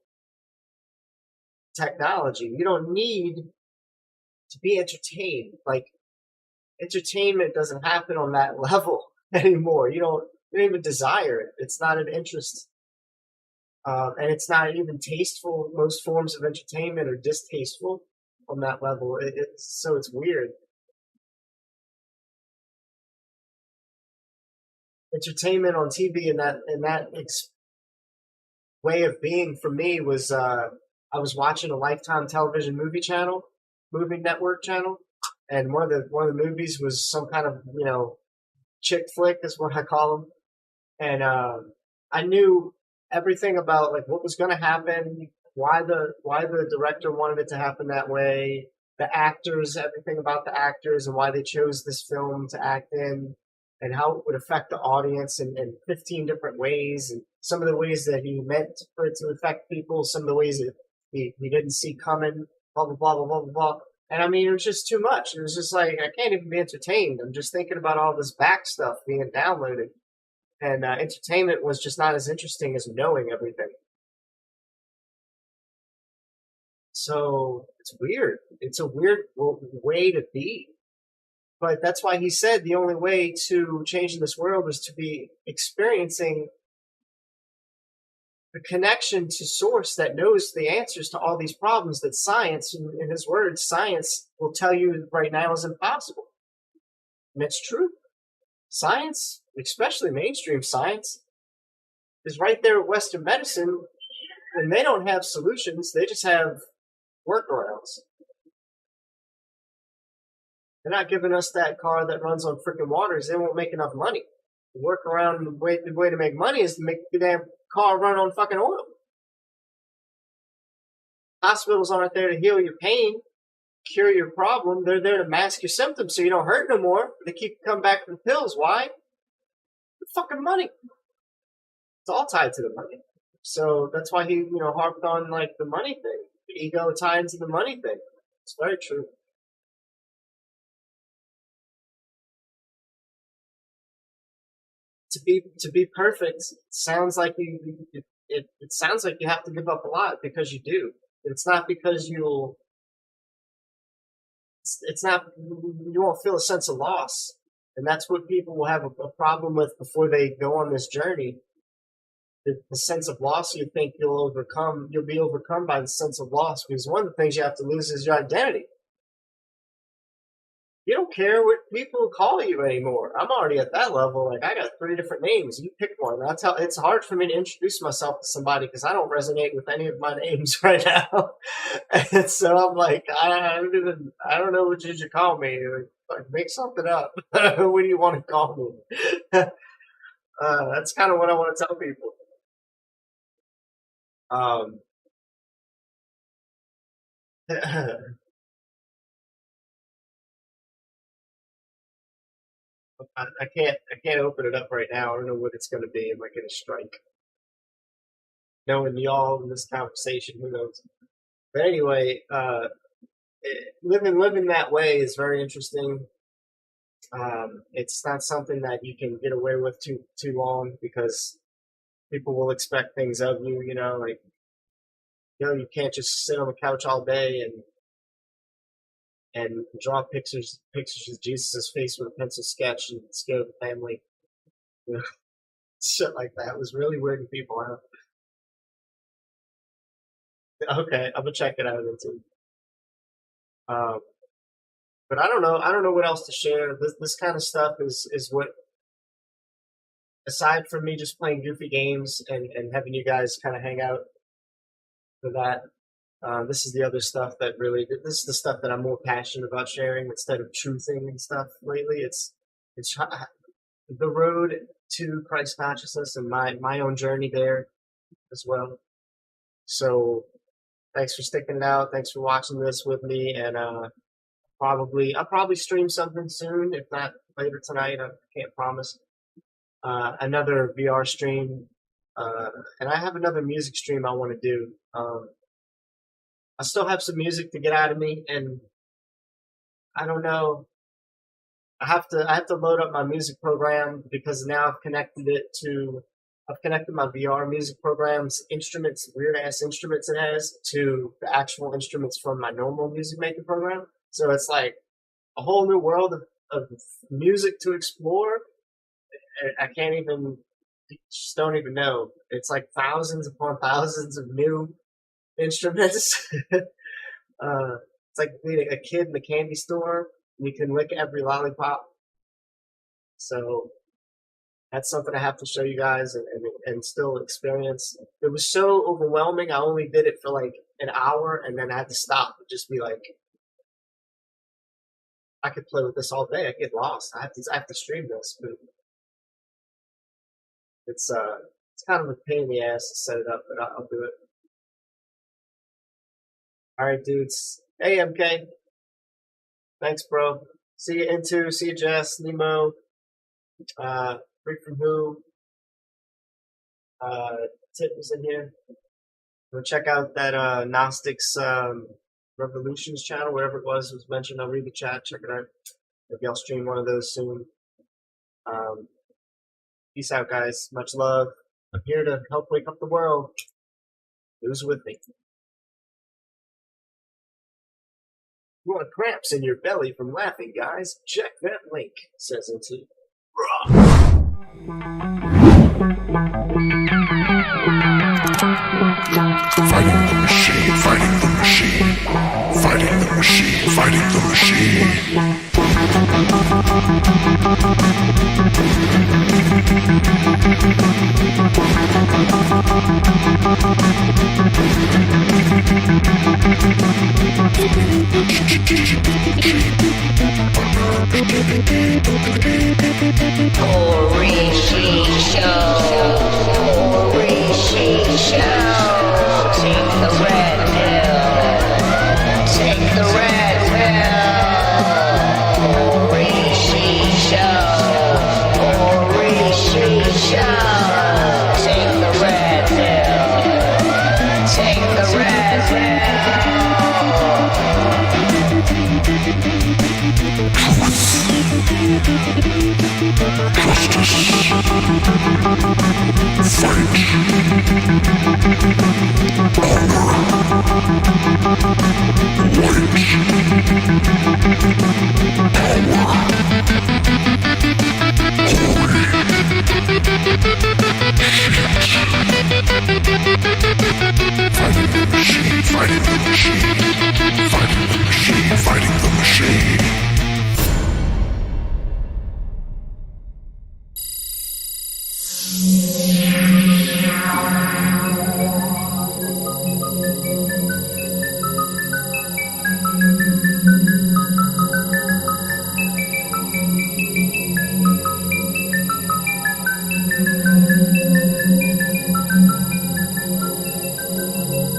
technology. You don't need to be entertained. Like, entertainment doesn't happen on that level anymore. You don't even desire it. It's not an interest. And it's not even tasteful. Most forms of entertainment are distasteful on that level. So it's weird. Entertainment on TV in that way of being for me was I was watching a Lifetime television movie network channel, and one of the movies was some kind of chick flick is what I call them, and I knew everything about like what was going to happen, why the director wanted it to happen that way, the actors, everything about the actors, and why they chose this film to act in, and how it would affect the audience in 15 different ways, and some of the ways that he meant for it to affect people, some of the ways that he didn't see coming, blah, blah, blah, blah, blah, blah, blah. And I mean, it was just too much. It was just like, I can't even be entertained. I'm just thinking about all this back stuff being downloaded. And entertainment was just not as interesting as knowing everything. So it's weird. It's a weird way to be. But that's why he said the only way to change in this world is to be experiencing the connection to source that knows the answers to all these problems that science, in his words, science will tell you right now is impossible. And it's true. Science, especially mainstream science, is right there at Western medicine, and they don't have solutions. They just have workarounds. They're not giving us that car that runs on freaking waters. They won't make enough money. The workaround, the way to make money is to make the damn car run on fucking oil. Hospitals aren't there to heal your pain, cure your problem. They're there to mask your symptoms so you don't hurt no more. They keep you coming back for the pills. Why? The fucking money. It's all tied to the money. So that's why he, harped on like the money thing. The ego tied into the money thing. It's very true. To be perfect sounds like it sounds like you have to give up a lot because you do. It's not because you won't feel a sense of loss, and that's what people will have a problem with before they go on this journey. The sense of loss you think you'll be overcome by the sense of loss, because one of the things you have to lose is your identity. You don't care what people call you anymore. I'm already at that level. Like, I got 3 different names. You pick one. It's hard for me to introduce myself to somebody because I don't resonate with any of my names right now. And so I'm like, I don't know what you should call me. Like, make something up. What do you want to call me? That's kind of what I want to tell people. I can't open it up right now. I don't know what it's going to be. Am I going to strike? Knowing y'all in this conversation, who knows? But anyway, living that way is very interesting. It's not something that you can get away with too long, because people will expect things of you. Like, you can't just sit on the couch all day and draw pictures of Jesus' face with a pencil sketch and scare the family. Shit like that was really weirding people out. Okay, I'm gonna check it out too. But I don't know what else to share. This kind of stuff is what, aside from me just playing goofy games and having you guys kind of hang out for that, this is the other stuff that really, this is the stuff that I'm more passionate about sharing instead of truthing and stuff lately. It's the road to Christ consciousness and my own journey there as well. So thanks for sticking it out. Thanks for watching this with me. And I'll probably stream something soon, if not later tonight. I can't promise. Another VR stream. And I have another music stream I want to do. I still have some music to get out of me, and I don't know. I have to load up my music program, because now I've connected my VR music program's instruments, weird ass instruments it has, to the actual instruments from my normal music making program. So it's like a whole new world of music to explore. I can't even, just don't even know. It's like thousands upon thousands of new instruments. It's like being a kid in the candy store. You can lick every lollipop. So that's something I have to show you guys and still experience. It was so overwhelming. I only did it for like an hour, and then I had to stop and just be like, I could play with this all day. I get lost. I have to stream this, but it's kind of a pain in the ass to set it up, but I'll do it. All right, dudes. Hey, MK. Thanks, bro. See you, Into. See you, Jess, Nemo. Freak from Who. Tip was in here. Go check out that Gnostics Revolutions channel, wherever it was mentioned. I'll read the chat. Check it out. Maybe I'll stream one of those soon. Peace out, guys. Much love. I'm here to help wake up the world. Who's with me? You want cramps in your belly from laughing, guys? Check that link, says Into. Fighting the machine, fighting the machine, fighting the machine, fighting the machine. Orishi Show, Orishi Show. Take the red pill, take the red pill. Orishi Show, Orishi Show. Take the red pill, take the red pill. Fighting the machine, fighting the machine, fighting the machine, fighting the machine.